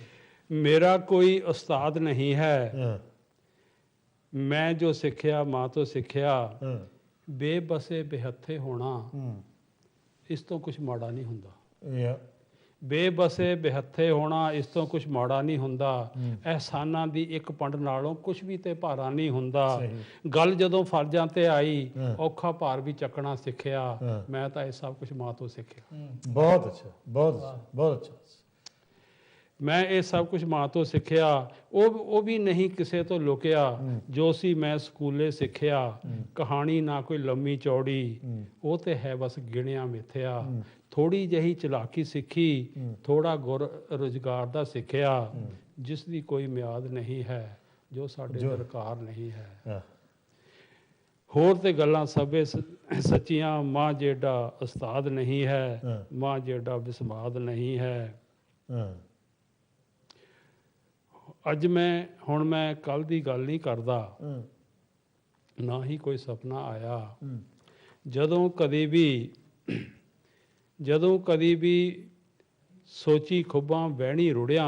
ਮੇਰਾ ਕੋਈ ਉਸਤਾਦ ਨਹੀਂ ਹੈ, ਮੈਂ ਜੋ ਸਿੱਖਿਆ ਮਾਂ ਤੋਂ ਸਿੱਖਿਆ। ਬੇਬਸੇ ਬੇਹੱਥੇ ਹੋਣਾ, ਇਸ ਤੋਂ ਕੁਝ ਮਾੜਾ ਨਹੀਂ ਹੁੰਦਾ। ਬੇਬਸੇ ਬੇਹੱਥੇ ਹੋਣਾ, ਇਸ ਤੋਂ ਕੁਝ ਮਾੜਾ ਨਹੀਂ ਹੁੰਦਾ। ਅਹਿਸਾਨਾਂ ਦੀ ਇੱਕ ਪੰਡ ਨਾਲੋਂ ਕੁਝ ਵੀ ਤੇ ਭਾਰਾ ਨਹੀਂ ਹੁੰਦਾ। ਗੱਲ ਜਦੋਂ ਫਰਜ਼ਾਂ ਤੇ ਆਈ, ਔਖਾ ਭਾਰ ਵੀ ਚੱਕਣਾ ਸਿੱਖਿਆ। ਮੈਂ ਤਾਂ ਇਹ ਸਭ ਕੁਝ ਮਾਂ ਤੋਂ ਸਿੱਖਿਆ। ਬਹੁਤ ਅੱਛਾ, ਬਹੁਤ ਬਹੁਤ ਅੱਛਾ। ਮੈਂ ਇਹ ਸਭ ਕੁਝ ਮਾਂ ਤੋਂ ਸਿੱਖਿਆ। ਉਹ ਵੀ ਨਹੀਂ ਕਿਸੇ ਤੋਂ ਲੁਕਿਆ, ਜੋ ਸੀ ਮੈਂ ਸਕੂਲੇ ਸਿੱਖਿਆ। ਕਹਾਣੀ ਨਾ ਕੋਈ ਲੰਮੀ ਚੌੜੀ, ਉਹ ਤੇ ਹੈ ਬਸ ਗਿਣਿਆ ਮਿੱਥਿਆ। ਥੋੜੀ ਜਿਹੀ ਚਲਾਕੀ ਸਿੱਖੀ, ਥੋੜਾ ਗੁਰ ਰੁਜ਼ਗਾਰ ਦਾ ਸਿੱਖਿਆ। ਜਿਸ ਦੀ ਕੋਈ ਮਿਆਦ ਨਹੀਂ ਹੈ, ਜੋ ਸਾਡੇ ਦਰਕਾਰ ਨਹੀਂ ਹੈ। ਹੋਰ ਤੇ ਗੱਲਾਂ ਸਭੇ ਸੱਚੀਆਂ, ਮਾਂ ਜਿਹੜਾ ਉਸਤਾਦ ਨਹੀਂ ਹੈ, ਮਾਂ ਜਿਹੜਾ ਵਿਸਮਾਦ ਨਹੀਂ ਹੈ। ਅੱਜ ਹੁਣ ਮੈਂ ਕੱਲ੍ਹ ਦੀ ਗੱਲ ਨਹੀਂ ਕਰਦਾ, ਨਾ ਹੀ ਕੋਈ ਸੁਪਨਾ ਆਇਆ। ਜਦੋਂ ਕਦੀ ਵੀ ਸੋਚੀ ਖੁੱਬਾਂ ਵਹਿਣੀ ਰੁੜਿਆ,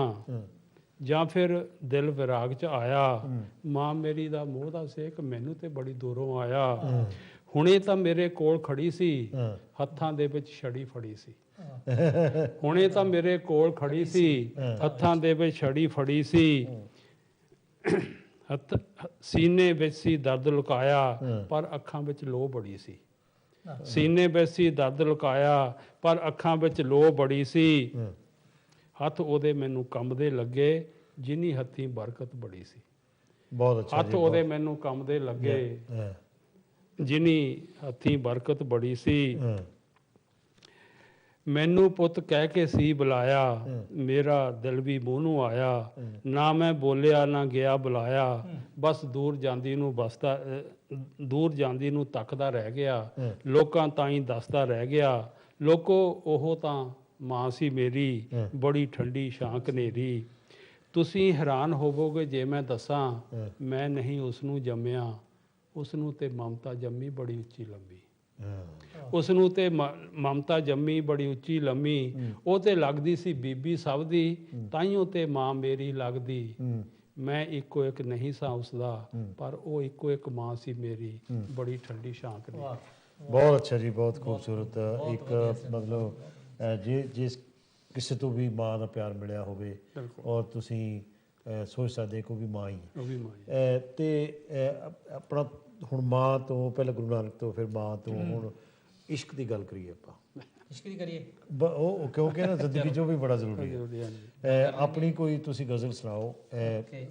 ਜਾਂ ਫਿਰ ਦਿਲ ਵਿਰਾਗ 'ਚ ਆਇਆ। ਮਾਂ ਮੇਰੀ ਦਾ ਮੋਹ ਦਾ ਸੇਕ ਮੈਨੂੰ ਤੇ ਬੜੀ ਦੂਰੋਂ ਆਇਆ। ਹੁਣੇ ਤਾਂ ਮੇਰੇ ਕੋਲ ਖੜੀ ਸੀ, ਹੱਥਾਂ ਦੇ ਵਿੱਚ ਛੜੀ ਫੜੀ ਸੀ। ਹੁਣੇ ਤਾਂ ਮੇਰੇ ਕੋਲ ਖੜੀ ਸੀ, ਹੱਥਾਂ ਦੇ ਵਿੱਚ ਛੜੀ ਫੜੀ ਸੀ। ਸੀਨੇ ਵਿੱਚ ਸੀ ਦਰਦ ਲੁਕਾਇਆ, ਪਰ ਅੱਖਾਂ ਵਿੱਚ ਲੋਹ ਬੜੀ ਸੀ। ਸੀਨੇ ਵਿੱਚ ਸੀ ਦਰਦ ਲੁਕਾਇਆ, ਪਰ ਅੱਖਾਂ ਵਿੱਚ ਲੋਹ ਬੜੀ ਸੀ। ਹੱਥ ਉਹਦੇ ਮੈਨੂੰ ਕੰਬਦੇ ਲੱਗੇ, ਜਿੰਨੀ ਹੱਥੀਂ ਬਰਕਤ ਬੜੀ ਸੀ। ਬਹੁਤ ਅੱਛਾ। ਹੱਥ ਉਹਦੇ ਮੈਨੂੰ ਕੰਬਦੇ ਲੱਗੇ, ਜਿੰਨੀ ਹੱਥੀਂ ਬਰਕਤ ਬੜੀ ਸੀ। ਮੈਨੂੰ ਪੁੱਤ ਕਹਿ ਕੇ ਸੀ ਬੁਲਾਇਆ, ਮੇਰਾ ਦਿਲ ਵੀ ਮੂੰਹ ਨੂੰ ਆਇਆ। ਨਾ ਮੈਂ ਬੋਲਿਆ ਨਾ ਗਿਆ ਬੁਲਾਇਆ, ਬਸ ਦੂਰ ਜਾਂਦੀ ਨੂੰ ਤੱਕਦਾ ਰਹਿ ਗਿਆ। ਲੋਕਾਂ ਤਾਈਂ ਦੱਸਦਾ ਰਹਿ ਗਿਆ, ਲੋਕੋ ਉਹ ਤਾਂ ਮਾਂ ਸੀ ਮੇਰੀ, ਬੜੀ ਠੰਡੀ ਸ਼ਾਂਕ ਨੇਰੀ। ਤੁਸੀਂ ਹੈਰਾਨ ਹੋਵੋਗੇ ਜੇ ਮੈਂ ਦੱਸਾਂ, ਮੈਂ ਨਹੀਂ ਉਸ ਨੂੰ ਜੰਮਿਆ, ਉਸ ਨੂੰ ਤੇ ਮਮਤਾ ਜੰਮੀ ਬੜੀ ਉੱਚੀ ਲੰਬੀ। ਉਸ ਨੂੰ ਤੇ ਮਮਤਾ ਜੰਮੀ ਬੜੀ ਉੱਚੀ ਲੰਮੀ। ਉਹ ਤੇ ਲੱਗਦੀ ਸੀ ਬੀਬੀ ਸਭ ਦੀ, ਤਾਈਓ ਤੇ ਮਾਂ ਮੇਰੀ ਲੱਗਦੀ। ਮੈਂ ਇੱਕੋ ਇੱਕ ਨਹੀਂ ਸਾਂ ਉਸਦਾ, ਪਰ ਉਹ ਇੱਕੋ ਇੱਕ ਮਾਂ ਸੀ ਮੇਰੀ, ਬੜੀ ਠੰਡੀ ਸ਼ਾਂਕ ਦੀ। ਬਹੁਤ ਅੱਛਾ ਜੀ, ਬਹੁਤ ਖੂਬਸੂਰਤ। ਇੱਕ ਮਤਲਬ ਜਿਸ ਕਿਸੇ ਤੋਂ ਵੀ ਮਾਂ ਦਾ ਪਿਆਰ ਮਿਲਿਆ ਹੋਵੇ, ਔਰ ਤੁਸੀਂ ਸੋਚ ਸਕਦੇ ਕੋ ਵੀ ਮਾਂ ਹੀ। ਤੇ ਆਪਣਾ ਹੁਣ ਮਾਂ ਤੋਂ ਪਹਿਲਾਂ ਗੁਰੂ ਨਾਨਕ ਤੋਂ, ਫਿਰ ਮਾਂ ਤੋਂ, ਹੁਣ ਇਸ਼ਕ ਦੀ ਗੱਲ ਕਰੀਏ ਆਪਾਂ। ਇਸ਼ਕ ਦੀ ਕਰੀਏ ਉਹ ਕਿਉਂਕਿ ਨਾ ਜ਼ਿੰਦਗੀ 'ਚੋਂ ਵੀ ਬੜਾ ਜ਼ਰੂਰੀ ਹੈ। ਆਪਣੀ ਕੋਈ ਤੁਸੀਂ ਗਜ਼ਲ ਸੁਣਾਓ,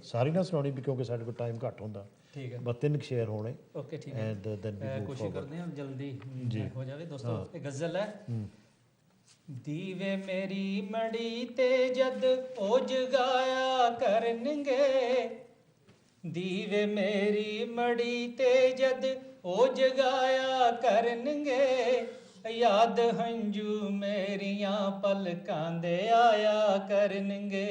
ਸਾਰੀ ਨਾ ਸੁਣਾਉਣੀ ਵੀ ਕਿਉਂਕਿ ਸਾਡੇ ਕੋਲ ਟਾਈਮ ਘੱਟ ਹੁੰਦਾ। ਠੀਕ ਹੈ, ਬਸ 3 ਸ਼ੇਅਰ ਹੋਣੇ। ਓਕੇ ਠੀਕ ਹੈ, ਕੋਸ਼ਿਸ਼ ਕਰਦੇ ਹਾਂ ਜਲਦੀ ਹੋ ਜਾਵੇ। ਦੋਸਤੋ ਇਹ ਗਜ਼ਲ ਹੈ। ਦੀਵੇ ਮੇਰੀ ਮੜੀ ਤੇ ਜਦ ਉਹ ਜਗਾਇਆ ਕਰਨਗੇ, ਦੀਵੇ ਮੇਰੀ ਮੜੀ ਤੇ ਜਦ ਉਹ ਜਗਾਇਆ ਕਰਨਗੇ, ਯਾਦ ਹੰਝੂ ਮੇਰੀਆਂ ਪਲਕਾਂ ਦੇ ਆਇਆ ਕਰਨਗੇ,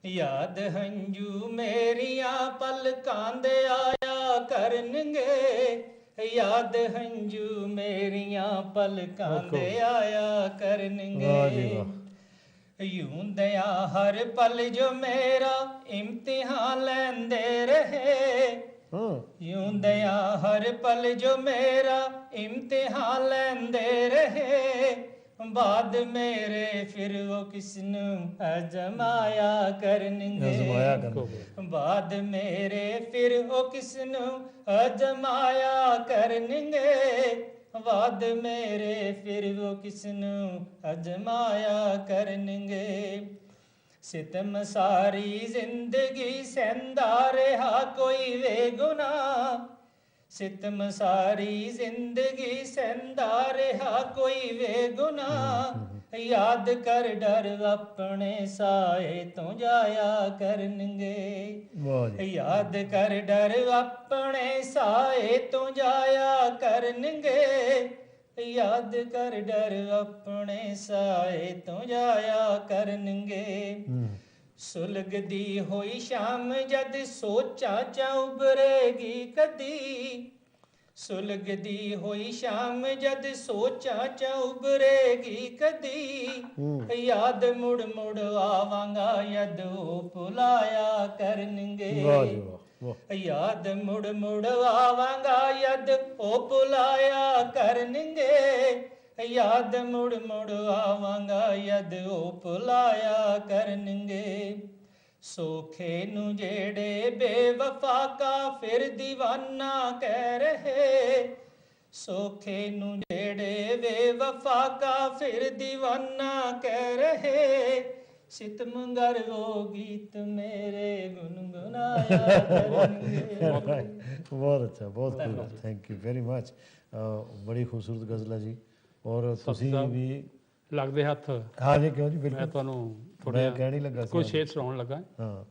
ਯਾਦ ਹੰਝੂ ਮੇਰੀਆਂ ਪਲਕਾਂ ਦੇ ਆਇਆ ਕਰਨਗੇ। ਯਾਦ ਹੰਝੂ ਮੇਰੀਆਂ ਪਲਕਾਂ ਦੇ ਆਇਆ ਕਰਨਗੇ ਯੂੰਦਿਆਂ ਹਰ ਪਲ ਜੋ ਮੇਰਾ ਇਮਤਿਹਾਨ ਲੈਂਦੇ ਰਹੇ ਯੂੰਦਿਆਂ ਹਰ ਪਲ ਜੋ ਮੇਰਾ ਇਮਤਿਹਾਨ ਲੈਂਦੇ ਰਹੇ ਬਾਦ ਮੇਰੇ ਫਿਰ ਉਹ ਕਿਸ ਨੂੰ ਅਜ਼ਮਾਇਆ ਕਰਨਗੇ ਬਾਦ ਮੇਰੇ ਫਿਰ ਉਹ ਕਿਸ ਨੂੰ ਅਜ਼ਮਾਇਆ ਕਰਨਗੇ ਬਾਦ ਮੇਰੇ ਫਿਰ ਉਹ ਕਿਸ ਨੂੰ ਅਜ਼ਮਾਇਆ ਕਰਨਗੇ ਸਿਤਮ ਸਾਰੀ ਜ਼ਿੰਦਗੀ ਸਹਿੰਦਾ ਰਿਹਾ ਕੋਈ ਵੇ ਗੁਨਾਹ ਸਿਤਮ ਸਾਰੀ ਜ਼ਿੰਦਗੀ ਸਹਿੰਦਾ ਰਿਹਾ ਕੋਈ ਵੇ ਗੁਨਾਹ ਯਾਦ ਕਰ ਡਰ ਆਪਣੇ ਸਾਏ ਤੋਂ ਜਾਇਆ ਕਰਨਗੇ ਯਾਦ ਕਰ ਡਰ ਆਪਣੇ ਸਾਏ ਤੋਂ ਜਾਇਆ ਕਰਨਗੇ ਯਾਦ ਕਰ ਡਰ ਆਪਣੇ ਸਾਏ ਤੋਂ ਜਾਇਆ ਕਰਨਗੇ ਸੁਲਗਦੀ ਹੋਈ ਸ਼ਾਮ ਜਦ ਸੋਚਾਂ ਚ ਉਭਰੇਗੀ ਕਦੀ ਸੁਲਗਦੀ ਹੋਈ ਸ਼ਾਮ ਜਦ ਸੋਚਾਂ ਚ ਉਭਰੇਗੀ ਕਦੀ ਯਾਦ ਮੁੜ ਮੁੜ ਆਵਾਂਗਾ ਯਦ ਉਹ ਭੁਲਾਇਆ ਕਰਨਗੇ ਯਾਦ ਮੁੜ ਮੁੜ ਆਵਾਂਗਾ ਯਦ ਉਹ ਭੁਲਾਇਆ ਕਰਨਗੇ ਯਾਦ ਮੁੜ ਮੁੜ ਆਵਾਂਗਾ ਯਦ ਉਹ ਭੁਲਾਇਆ ਕਰਨਗੇ ਸੋਖੇ ਨੂੰ ਜਿਹੜੇ ਬੇਵਫਾ ਕਾਫਿਰ ਦੀਵਾਨਾ ਕਹਿ ਰਹੇ ਸੋਖੇ ਨੂੰ ਜਿਹੜੇ ਬੇਵਫਾ ਕਾਫਿਰ ਦੀਵਾਨਾ ਕਹਿ ਰਹੇ ਸਿਤਮਗਰ ਉਹ ਗੀਤ ਮੇਰੇ ਗੁਨਗੁਨਾਇਆ ਕਰਨਗੇ ਬਹੁਤ ਅੱਛਾ ਬਹੁਤ ਥੈਂਕ ਯੂ ਵੈਰੀ ਮਚ ਬੜੀ ਖੂਬਸੂਰਤ ਗਜ਼ਲ ਹੈ ਜੀ ਔਰ ਤੁਸੀਂ ਵੀ ਲੱਗਦੇ ਹੱਥ ਹਾਂ ਜੀ ਕਿਉਂ ਜੀ ਮੈਂ ਬਿਲਕੁਲ ਤੁਹਾਨੂੰ ਮੈਂ ਕਹਿਣ ਹੀ ਲੱਗਾ ਸੀ ਕੋਈ ਸ਼ੇਰ ਸੁਣਾਉਣ ਲੱਗਾ ਹਾਂ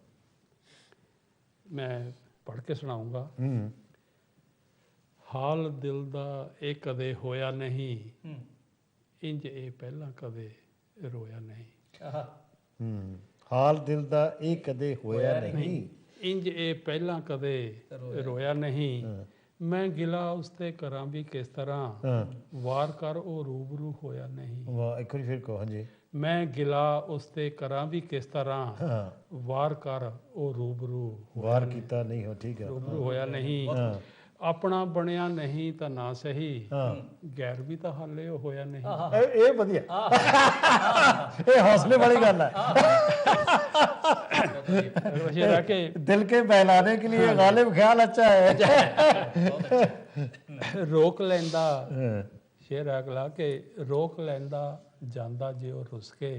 ਮੈਂ ਪੜ੍ਹ ਕੇ ਸੁਣਾਉਂਗਾ ਹਾਲ ਦਿਲ ਦਾ ਇਹ ਕਦੇ ਹੋਇਆ ਨਹੀਂ ਇੰਜ ਇਹ ਪਹਿਲਾਂ ਕਦੇ ਰੋਇਆ ਨਹੀਂ ਹਾਲ ਦਿਲ ਦਾ ਇਹ ਕਦੇ ਹੋਇਆ ਨਹੀਂ ਇੰਜ ਇਹ ਪਹਿਲਾਂ ਕਦੇ ਰੋਇਆ ਨਹੀਂ ਮੈਂ ਗਿਲਾ ਉਸ ਤੇ ਕਰਾਂ ਵੀ ਕਿਸ ਤਰ੍ਹਾਂ ਵਾਰ ਕਰ ਉਹ ਰੂਬਰੂ ਹੋਇਆ ਨਹੀਂ ਵਾਹ ਇੱਕ ਵਾਰੀ ਫਿਰ ਕਹੋ ਹਾਂਜੀ ਮੈਂ ਗਿਲਾ ਉਸ ਤੇ ਕਰਾਂ ਵੀ ਕਿਸ ਤਰ੍ਹਾਂ ਵਾਰ ਕਰ ਉਹ ਰੂਬਰੂ ਵਾਰ ਕੀਤਾ ਨਹੀਂ ਹੋ ਠੀਕ ਹੈ ਰੂਬਰੂ ਹੋਇਆ ਨਹੀਂ ਆਪਣਾ ਬਣਿਆ ਨਹੀਂ ਤਾਂ ਨਾ ਸਹੀ ਗੈਰ ਵੀ ਤਾਂ ਹਾਲੇ ਹੋਇਆ ਨਹੀਂ ਇਹ ਵਧੀਆ ਇਹ ਹੌਸਲੇ ਵਾਲੀ ਗੱਲ ਹੈ दिल के बहलाने के लिए गालिब ख्याल अच्छा है ਰੋਕ ਲੈਂਦਾ ਸ਼ੇਰ ਅਗਲਾ ਕਿ ਰੋਕ ਲੈਂਦਾ ਜਾਂਦਾ ਜੇ ਉਹ ਰੁੱਸ ਕੇ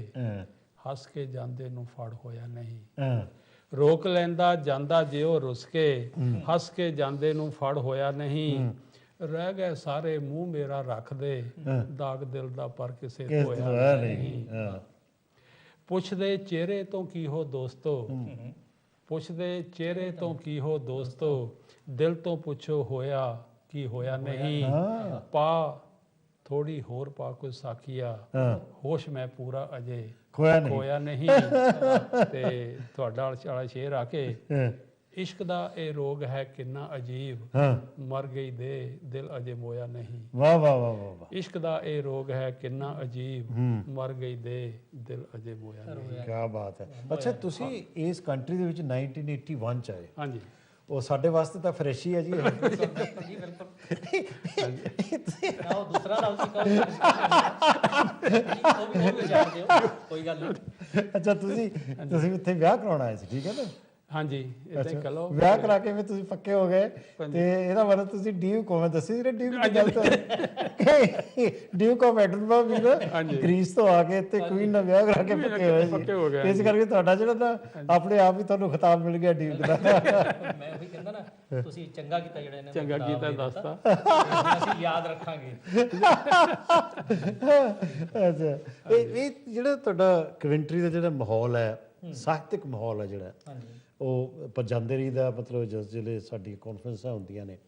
ਹੱਸ ਕੇ ਜਾਂਦੇ ਨੂੰ ਫੜ ਹੋਇਆ ਨਹੀਂ ਰੋਕ ਲੈਂਦਾ ਜਾਂਦਾ ਜੇ ਉਹ ਰੁੱਸ ਕੇ ਹੱਸ ਕੇ ਜਾਂਦੇ ਨੂੰ ਫੜ ਹੋਇਆ ਨਹੀਂ ਰਹਿ ਗਏ ਸਾਰੇ ਮੂੰਹ ਮੇਰਾ ਰੱਖਦੇ ਦਾਗ ਦਿਲ ਦਾ ਪਰ ਕਿਸੇ ਹੋਇਆ ਨਹੀਂ ਪੁੱਛਦੇ ਚਿਹਰੇ ਤੋਂ ਕੀ ਹੋ ਦੋਸਤੋ ਪੁੱਛਦੇ ਚਿਹਰੇ ਤੋਂ ਕੀ ਹੋ ਦੋਸਤੋ ਦਿਲ ਤੋਂ ਪੁੱਛੋ ਹੋਇਆ ਕੀ ਹੋਇਆ ਨਹੀਂ ਪਾ ਥੋੜੀ ਹੋਰ ਪਾ ਕੋਈ ਸਾਖੀਆ ਹੋਸ਼ ਮੈਂ ਪੂਰਾ ਅਜੇ ਖੋਇਆ ਨਹੀਂ ਤੇ ਤੁਹਾਡਾ ਵਾਲਾ ਸ਼ੇਰ ਆ ਕੇ ਇਸ਼ਕ ਦਾ ਇਹ ਰੋਗ ਹੈ ਕਿੰਨਾ ਅਜੀਬ ਮਰ ਗਈ ਦੇ ਦਿਲ ਅਜੇ ਮੋਇਆ ਨਹੀਂ ਵਾਹ ਵਾਹ ਵਾਹ ਵਾਹ ਇਸ਼ਕ ਦਾ ਇਹ ਰੋਗ ਹੈ ਕਿੰਨਾ ਅਜੀਬ ਮਰ ਗਈ ਦੇ ਦਿਲ ਅਜੇ ਮੋਇਆ ਨਹੀਂ ਕੀ ਬਾਤ ਹੈ ਅੱਛਾ ਤੁਸੀਂ ਇਸ ਕੰਟਰੀ ਦੇ ਵਿੱਚ 1981 ਚ ਆਏ ਹਾਂਜੀ ਉਹ ਸਾਡੇ ਵਾਸਤੇ ਤਾਂ ਫਰੈਸ਼ ਹੀ ਹੈ ਜੀ ਜੀ ਬਿਲਕੁਲ ਨਾ ਉਹ ਦੂਸਰਾ ਨਾਮ ਸੀ ਉਹ ਵੀ ਜਾਣਦੇ ਹੋ ਕੋਈ ਗੱਲ ਨਹੀਂ ਅੱਛਾ ਤੁਸੀਂ ਉੱਥੇ ਵਿਆਹ ਕਰਾਉਣਾ ਆਏ ਸੀ ਠੀਕ ਹੈ ਨਾ ਹਾਂਜੀ ਇਦਾਂ ਹੀ ਕਹੋ ਵਿਆਹ ਕਰਾ ਕੇ ਵੀ ਤੁਸੀਂ ਪੱਕੇ ਹੋ ਗਏ ਤੇ ਇਹਦਾ ਮਤਲਬ ਤੁਸੀਂ ਡਿਊਕ ਹੋ ਮੈਂ ਦੱਸੀ ਸੀ ਡਿਊਕ ਦੀ ਗੱਲ ਤਾਂ ਡਿਊਕ ਆਫ ਐਡਨਬਰਗ ਵੀ ਨਾ ਗ੍ਰੀਸ ਤੋਂ ਆ ਕੇ ਇੱਥੇ ਕੁਈਨ ਨਾਲ ਵਿਆਹ ਕਰਾ ਕੇ ਪੱਕੇ ਹੋਏ ਸੀ ਇਸ ਕਰਕੇ ਤੁਹਾਡਾ ਜਿਹੜਾ ਨਾ ਆਪਣੇ ਆਪ ਹੀ ਤੁਹਾਨੂੰ ਖਿਤਾਬ ਮਿਲ ਗਿਆ ਡਿਊਕ ਦਾ ਮੈਂ ਉਹੀ ਕਹਿੰਦਾ ਨਾ ਤੁਸੀਂ ਚੰਗਾ ਕੀਤਾ ਜਿਹੜਾ ਇਹਨੇ ਚੰਗਾ ਕੀਤਾ ਦੱਸਤਾ ਅਸੀਂ ਯਾਦ ਰੱਖਾਂਗੇ ਅੱਛਾ ਇਹ ਜਿਹੜਾ ਤੁਹਾਡਾ ਕਵੈਂਟਰੀ ਦਾ ਜਿਹੜਾ ਮਾਹੌਲ ਹੈ ਸਾਹਿਤਕ ਮਾਹੌਲ ਹੈ ਜਿਹੜਾ ਉਹ ਆਪਾਂ ਜਾਂਦੇ ਰਹੀਦਾ ਮਤਲਬ ਜਿਸ ਵੇਲੇ ਸਾਡੀ ਕਾਨਫਰੰਸਾਂ ਹੁੰਦੀਆਂ ਨੇ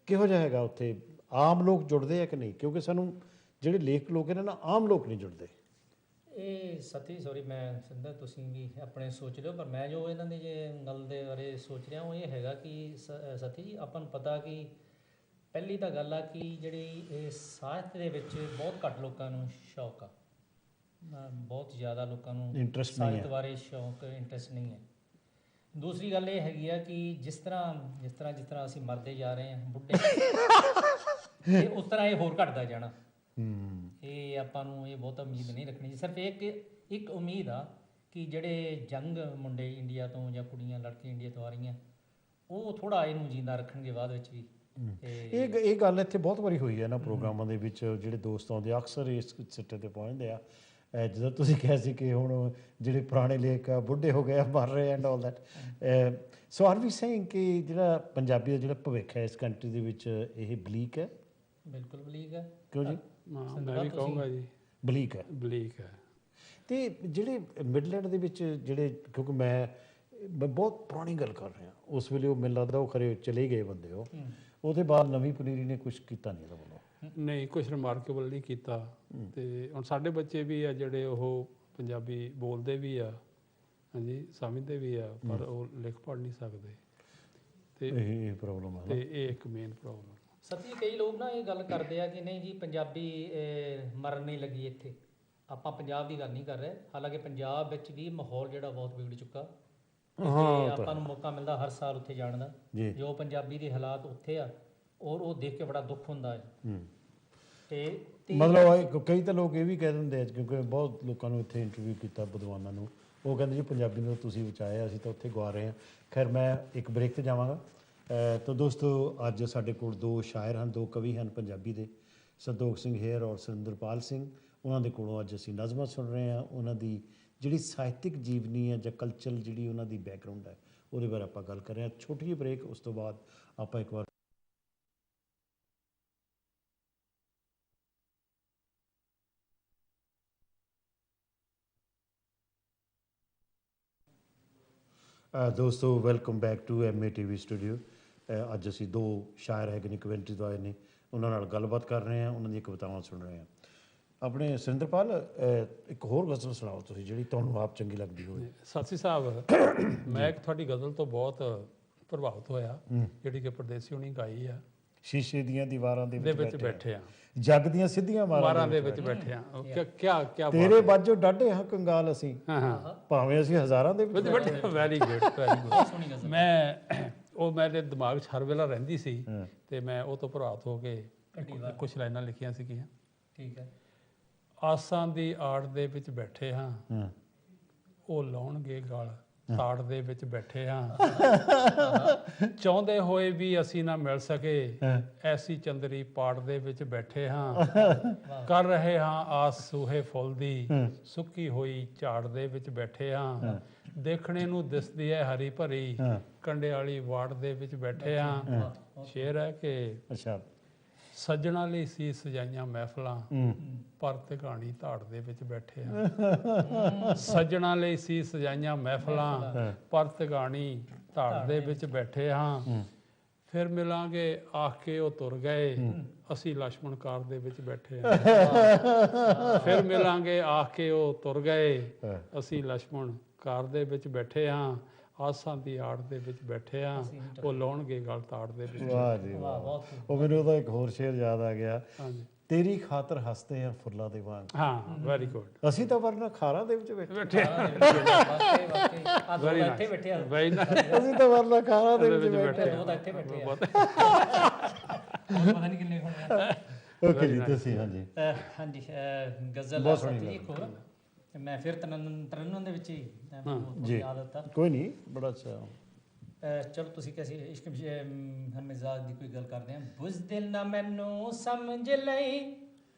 ਕਿਹੋ ਜਿਹਾ ਹੈਗਾ ਉੱਥੇ ਆਮ ਲੋਕ ਜੁੜਦੇ ਆ ਕਿ ਨਹੀਂ ਕਿਉਂਕਿ ਸਾਨੂੰ ਜਿਹੜੇ ਲੇਖਕ ਲੋਕ ਇਹਨਾਂ ਨਾਲ ਆਮ ਲੋਕ ਨਹੀਂ ਜੁੜਦੇ ਇਹ ਸਤੀ ਸੌਰੀ ਮੈਂ ਸਿੰਦਾ ਤੁਸੀਂ ਵੀ ਆਪਣੇ ਸੋਚ ਲਿਓ ਪਰ ਮੈਂ ਜੋ ਇਹਨਾਂ ਦੀ ਜੇ ਗੱਲ ਦੇ ਬਾਰੇ ਸੋਚ ਰਿਹਾ ਉਹ ਇਹ ਹੈਗਾ ਕਿ ਸਤੀ ਜੀ ਆਪਾਂ ਨੂੰ ਪਤਾ ਕਿ ਪਹਿਲੀ ਤਾਂ ਗੱਲ ਆ ਕਿ ਜਿਹੜੀ ਇਹ ਸਾਹਿਤ ਦੇ ਵਿੱਚ ਬਹੁਤ ਘੱਟ ਲੋਕਾਂ ਨੂੰ ਸ਼ੌਕ ਆ, ਬਹੁਤ ਜ਼ਿਆਦਾ ਲੋਕਾਂ ਨੂੰ Interest ਨਹੀਂ ਸਾਹਿਤ ਹੈ। ਬਾਰੇ ਸ਼ੌਕ ਇੰਟਰਸਟ ਨਹੀਂ ਹੈ। ਦੂਸਰੀ ਗੱਲ ਇਹ ਹੈਗੀ ਆ ਕਿ ਜਿਸ ਤਰ੍ਹਾਂ ਅਸੀਂ ਮਰਦੇ ਜਾ ਰਹੇ ਹਾਂ ਬੁੱਢੇ ਤੇ ਉਸ ਤਰ੍ਹਾਂ ਇਹ ਹੋਰ ਘਟਦਾ ਜਾਣਾ। ਇਹ ਆਪਾਂ ਨੂੰ ਇਹ ਬਹੁਤ ਉਮੀਦ ਨਹੀਂ ਰੱਖਣੀ ਜੀ। ਸਿਰਫ ਇੱਕ ਉਮੀਦ ਆ ਕਿ ਜਿਹੜੇ ਯੰਗ ਮੁੰਡੇ ਇੰਡੀਆ ਤੋਂ ਜਾਂ ਕੁੜੀਆਂ ਲੜਕੀਆਂ ਇੰਡੀਆ ਤੋਂ ਆ ਰਹੀਆਂ ਉਹ ਥੋੜਾ ਇਹਨੂੰ ਜਿੰਦਾ ਰੱਖਣਗੇ ਬਾਅਦ ਵਿੱਚ ਵੀ। ਇਹ ਗੱਲ ਇੱਥੇ ਬਹੁਤ ਵਾਰੀ ਹੋਈ ਹੈ ਨਾ ਪ੍ਰੋਗਰਾਮਾਂ ਦੇ ਵਿੱਚ, ਜਿਹੜੇ ਦੋਸਤ ਆਉਂਦੇ ਅਕਸਰ ਇਸ ਸਿੱਟੇ ਤੇ ਪਹੁੰਚਦੇ ਆ। ਜਦੋਂ ਤੁਸੀਂ ਕਿਹਾ ਸੀ ਕਿ ਹੁਣ ਜਿਹੜੇ ਪੁਰਾਣੇ ਲੇਖ ਆ ਬੁੱਢੇ ਹੋ ਗਏ ਆ, ਮਰ ਰਹੇ and all that, so are we saying ਕਿ ਜਿਹੜਾ ਪੰਜਾਬੀ ਦਾ ਜਿਹੜਾ ਭਵਿੱਖ ਹੈ ਇਸ ਕੰਟਰੀ ਦੇ ਵਿੱਚ ਇਹ ਬਲੀਕ ਹੈ? ਬਿਲਕੁਲ ਬਲੀਕ ਹੈ। ਕਿਉਂ ਜੀ? ਮੈਂ ਵੀ ਕਹੂੰਗਾ ਜੀ ਬਲੀਕ ਹੈ। ਬਲੀਕ ਹੈ। ਤੇ ਜਿਹੜੇ ਮਿਡਲੈਂਡ ਦੇ ਵਿੱਚ ਜਿਹੜੇ, ਕਿਉਂਕਿ ਮੈਂ ਬਹੁਤ ਪੁਰਾਣੀ ਗੱਲ ਕਰ ਰਿਹਾ, ਉਸ ਵੇਲੇ ਉਹ ਮੈਨੂੰ ਲੱਗਦਾ ਉਹ ਖਰੇ ਚਲੇ ਗਏ ਬੰਦੇ, ਉਹਦੇ ਬਾਅਦ ਨਵੀਂ ਪਨੀਰੀ ਨੇ ਕੁਝ ਕੀਤਾ ਨਹੀਂ ਇਹਦਾ ਵੱਲੋਂ। ਨਹੀਂ, ਕੁਝ ਰਿਮਾਰਕੇਬਲ ਨਹੀਂ ਕੀਤਾ। ਤੇ ਹੁਣ ਸਾਡੇ ਬੱਚੇ ਵੀ ਆ ਜਿਹੜੇ ਉਹ ਪੰਜਾਬੀ ਬੋਲਦੇ ਵੀ ਆ, ਹਾਂਜੀ, ਸਮਝਦੇ ਵੀ ਆ, ਪਰ ਉਹ ਲਿਖ ਪੜ੍ਹ ਨਹੀਂ ਸਕਦੇ। ਤੇ ਇਹ ਪ੍ਰੋਬਲਮ ਹੈ। ਤੇ ਇਹ ਇੱਕ ਮੇਨ ਪ੍ਰੋਬਲਮ। ਸੱਚੀ ਕਈ ਲੋਕ ਨਾ ਇਹ ਗੱਲ ਕਰਦੇ ਆ ਕਿ ਨਹੀਂ ਜੀ ਪੰਜਾਬੀ ਮਰਨ ਨਹੀਂ ਲੱਗੀ ਇੱਥੇ। ਆਪਾਂ ਪੰਜਾਬ ਦੀ ਗੱਲ ਨਹੀਂ ਕਰ ਰਹੇ, ਹਾਲਾਂਕਿ ਪੰਜਾਬ ਵਿੱਚ ਵੀ ਮਾਹੌਲ ਜਿਹੜਾ ਬਹੁਤ ਵਿਗੜ ਚੁੱਕਾ। ਆਪਾਂ ਨੂੰ ਮੌਕਾ ਮਿਲਦਾ ਹਰ ਸਾਲ ਉੱਥੇ ਜਾਣ ਦਾ, ਜੋ ਪੰਜਾਬੀ ਦੇ ਹਾਲਾਤ ਉੱਥੇ ਆ ਔਰ ਉਹ ਦੇਖ ਕੇ ਬੜਾ ਦੁੱਖ ਹੁੰਦਾ ਹੈ। ਤੇ ਮਤਲਬ ਕਈ ਤਾਂ ਲੋਕ ਇਹ ਵੀ ਕਹਿ ਦਿੰਦੇ ਆ, ਕਿਉਂਕਿ ਬਹੁਤ ਲੋਕਾਂ ਨੂੰ ਇੱਥੇ ਇੰਟਰਵਿਊ ਕੀਤਾ ਵਿਦਵਾਨਾਂ ਨੂੰ, ਉਹ ਕਹਿੰਦੇ ਜੀ ਪੰਜਾਬੀ ਨੂੰ ਤੁਸੀਂ ਬਚਾਇਆ, ਅਸੀਂ ਤਾਂ ਉੱਥੇ ਗਵਾ ਰਹੇ ਹਾਂ। ਖੈਰ ਮੈਂ ਇੱਕ ਬ੍ਰੇਕ ਤੇ ਜਾਵਾਂਗਾ। ਤਾਂ ਦੋਸਤੋ ਅੱਜ ਸਾਡੇ ਕੋਲ ਦੋ ਸ਼ਾਇਰ ਹਨ, ਦੋ ਕਵੀ ਹਨ ਪੰਜਾਬੀ ਦੇ, ਸੰਤੋਖ ਸਿੰਘ ਹੇਅਰ ਔਰ ਸੁਰਿੰਦਰਪਾਲ ਸਿੰਘ। ਉਹਨਾਂ ਦੇ ਕੋਲੋਂ ਅੱਜ ਅਸੀਂ ਨਜ਼ਮਾਂ ਸੁਣ ਰਹੇ ਹਾਂ। ਉਹਨਾਂ ਦੀ ਜਿਹੜੀ ਸਾਹਿਤਿਕ ਜੀਵਨੀ ਹੈ ਜਾਂ ਕਲਚਰ ਜਿਹੜੀ ਉਹਨਾਂ ਦੀ ਬੈਕਗਰਾਉਂਡ ਹੈ ਉਹਦੇ ਬਾਰੇ ਆਪਾਂ ਗੱਲ ਕਰ ਰਹੇ ਹਾਂ। ਛੋਟੀ ਜਿਹੀ ਬ੍ਰੇਕ, ਉਸ ਤੋਂ ਬਾਅਦ ਆਪਾਂ ਇੱਕ ਵਾਰ ਦੋਸਤੋ welcome back to MA TV studio. ਅੱਜ ਅਸੀਂ ਦੋ ਸ਼ਾਇਰ ਹੈਗੇ ਨੇ, ਕਵੈਂਟਰੀ ਤੋਂ ਆਏ ਨੇ, ਉਹਨਾਂ ਨਾਲ ਗੱਲਬਾਤ ਕਰ ਰਹੇ ਹਾਂ, ਉਹਨਾਂ ਦੀਆਂ ਕਵਿਤਾਵਾਂ ਸੁਣ ਰਹੇ ਹਾਂ। ਆਪਣੇ ਸੁਰਿੰਦਰਪਾਲ, ਇੱਕ ਹੋਰ ਗਜ਼ਲ ਸੁਣਾਓ ਤੁਸੀਂ ਜਿਹੜੀ ਤੁਹਾਨੂੰ ਆਪ ਚੰਗੀ ਲੱਗਦੀ ਹੋਵੇ। ਸਾਥੀ ਸਾਹਿਬ, ਮੈਂ ਇੱਕ ਤੁਹਾਡੀ ਗਜ਼ਲ ਤੋਂ ਬਹੁਤ ਪ੍ਰਭਾਵਿਤ ਹੋਇਆ, ਜਿਹੜੀ ਕਿ ਪਰਦੇਸੀ ਹੁਣੀ ਗਾਈ ਆ। ਸ਼ੀਸ਼ੇ ਦੀਆਂ ਦੀਵਾਰਾਂ ਦੇ ਵਿੱਚ ਬੈਠੇ ਆ, ਜੱਗ ਦੀਆਂ ਸਿੱਧੀਆਂ ਮਾਰਾਂ ਦੇ ਵਿੱਚ ਬੈਠੇ ਆ। ਕਿਆ ਤੇਰੇ ਬਾਝੋਂ ਡਾਢੇ ਹਾਂ ਕੰਗਾਲ ਅਸੀਂ, ਹਾਂ, ਭਾਵੇਂ ਅਸੀਂ ਹਜ਼ਾਰਾਂ ਦੇ ਵਿੱਚ ਬੈਠੇ। Very good, very good. ਉਹ ਮੇਰੇ ਦਿਮਾਗ 'ਚ ਹਰ ਵੇਲਾ ਰਹਿੰਦੀ ਸੀ ਤੇ ਮੈਂ ਉਹ ਤੋਂ ਪ੍ਰਭਾਵਿਤ ਹੋ ਕੇ ਕੁਝ ਲਾਈਨਾਂ ਲਿਖੀਆਂ ਸੀਗੀਆਂ। ਠੀਕ ਹੈ। ਆਸਾਂ ਦੀ ਆੜ ਦੇ ਵਿੱਚ ਬੈਠੇ ਹਾਂ, ਉਹ ਲਾਉਣਗੇ ਗਲ ਤਾੜ ਦੇ ਵਿੱਚ ਬੈਠੇ ਹਾਂ, ਚਾਹੁੰਦੇ ਹੋਏ ਵੀ ਅਸੀਂ ਨਾ ਮਿਲ ਸਕੇ, ਐਸੀ ਚੰਦਰੀ ਪਾੜ ਦੇ ਵਿੱਚ ਬੈਠੇ ਹਾਂ, ਕਰ ਰਹੇ ਹਾਂ ਆਸ ਸੂਹੇ ਫੁੱਲ ਦੀ, ਸੁੱਕੀ ਹੋਈ ਝਾੜ ਦੇ ਵਿੱਚ ਬੈਠੇ ਹਾਂ, ਦੇਖਣੇ ਨੂੰ ਦਿਸਦੀ ਹੈ ਹਰੀ ਭਰੀ, ਕੰਡੇ ਵਾਲੀ ਵਾੜ ਦੇ ਵਿੱਚ ਬੈਠੇ ਹਾਂ। ਸ਼ੇਰ ਹੈ ਕਿ ਅੱਛਾ, ਸੱਜਣਾ ਲਈ ਸੀ ਸਜਾਈਆਂ ਮਹਿਫਲਾਂ, ਪਰ ਤਿਗਾਣੀ ਧਾੜ ਦੇ ਵਿੱਚ ਬੈਠੇ ਆ। ਸੱਜਣਾ ਲਈ ਸੀ ਸਜਾਈਆਂ ਮਹਿਫਲਾਂ, ਪਰ ਤਿਗਾਣੀ ਧਾੜ ਦੇ ਵਿੱਚ ਬੈਠੇ ਹਾਂ। ਫਿਰ ਮਿਲਾਂਗੇ ਆਖ ਕੇ ਉਹ ਤੁਰ ਗਏ, ਅਸੀਂ ਲਛਮਣ ਕਾਰ ਦੇ ਵਿੱਚ ਬੈਠੇ ਆ। ਫਿਰ ਮਿਲਾਂਗੇ ਆਖ ਕੇ ਉਹ ਤੁਰ ਗਏ, ਅਸੀਂ ਲਛਮਣ ਕਾਰ ਦੇ ਵਿੱਚ ਬੈਠੇ ਹਾਂ। ਆਸਾਂ ਦੀ ਆੜ ਦੇ ਵਿੱਚ ਬੈਠੇ ਆ, ਉਹ ਲਾਉਣਗੇ ਗਲ ਤਾੜ ਦੇ ਵਿੱਚ। ਵਾਹ ਜੀ ਵਾਹ। ਉਹ ਮੈਨੂੰ ਉਹਦਾ ਇੱਕ ਹੋਰ ਸ਼ੇਰ ਯਾਦ ਆ ਗਿਆ, ਤੇਰੀ ਖਾਤਰ ਹੱਸਦੇ ਆ ਫੁੱਲਾਂ ਦੇ ਵਾਂਗ। ਹਾਂ, ਵੈਰੀ ਗੁੱਡ। ਅਸੀਂ ਤਾਂ ਵਰਨਾ ਖਾਰਾਂ ਦੇ ਵਿੱਚ ਬੈਠੇ, ਬੈਠੇ ਇੱਥੇ ਬੈਠੇ ਆ, ਅਸੀਂ ਤਾਂ ਵਰਨਾ ਖਾਰਾਂ ਦੇ ਵਿੱਚ ਬੈਠੇ। ਦੋ ਤਾਂ ਇੱਥੇ ਬੈਠੇ ਆ, ਪਤਾ ਨਹੀਂ ਕਿੰਨੇ ਹੋਣੇ। ਓਕੇ ਜੀ, ਤੁਸੀਂ ਹਾਂਜੀ ਹਾਂਜੀ, ਗਜ਼ਲ ਸਾਥੀ ਇੱਕ ਹੋਰ ਮੈਂ ਫਿਰ ਤਰਨਨ ਦੇ ਵਿੱਚ ਹੀ ਜੀ, ਯਾਦ ਆਤਾ। ਕੋਈ ਨਹੀਂ, ਬੜਾ ਅੱਛਾ। ਚਲੋ ਤੁਸੀਂ ਕਿਸੇ ਇਸ਼ਕ ਮਿਜ਼ਾਜ ਦੀ ਕੋਈ ਗੱਲ ਕਰਦੇ ਹਾਂ। ਬੁਜ਼ਦਿਲ ਨਾ ਮੈਨੂੰ ਸਮਝ ਲਈ,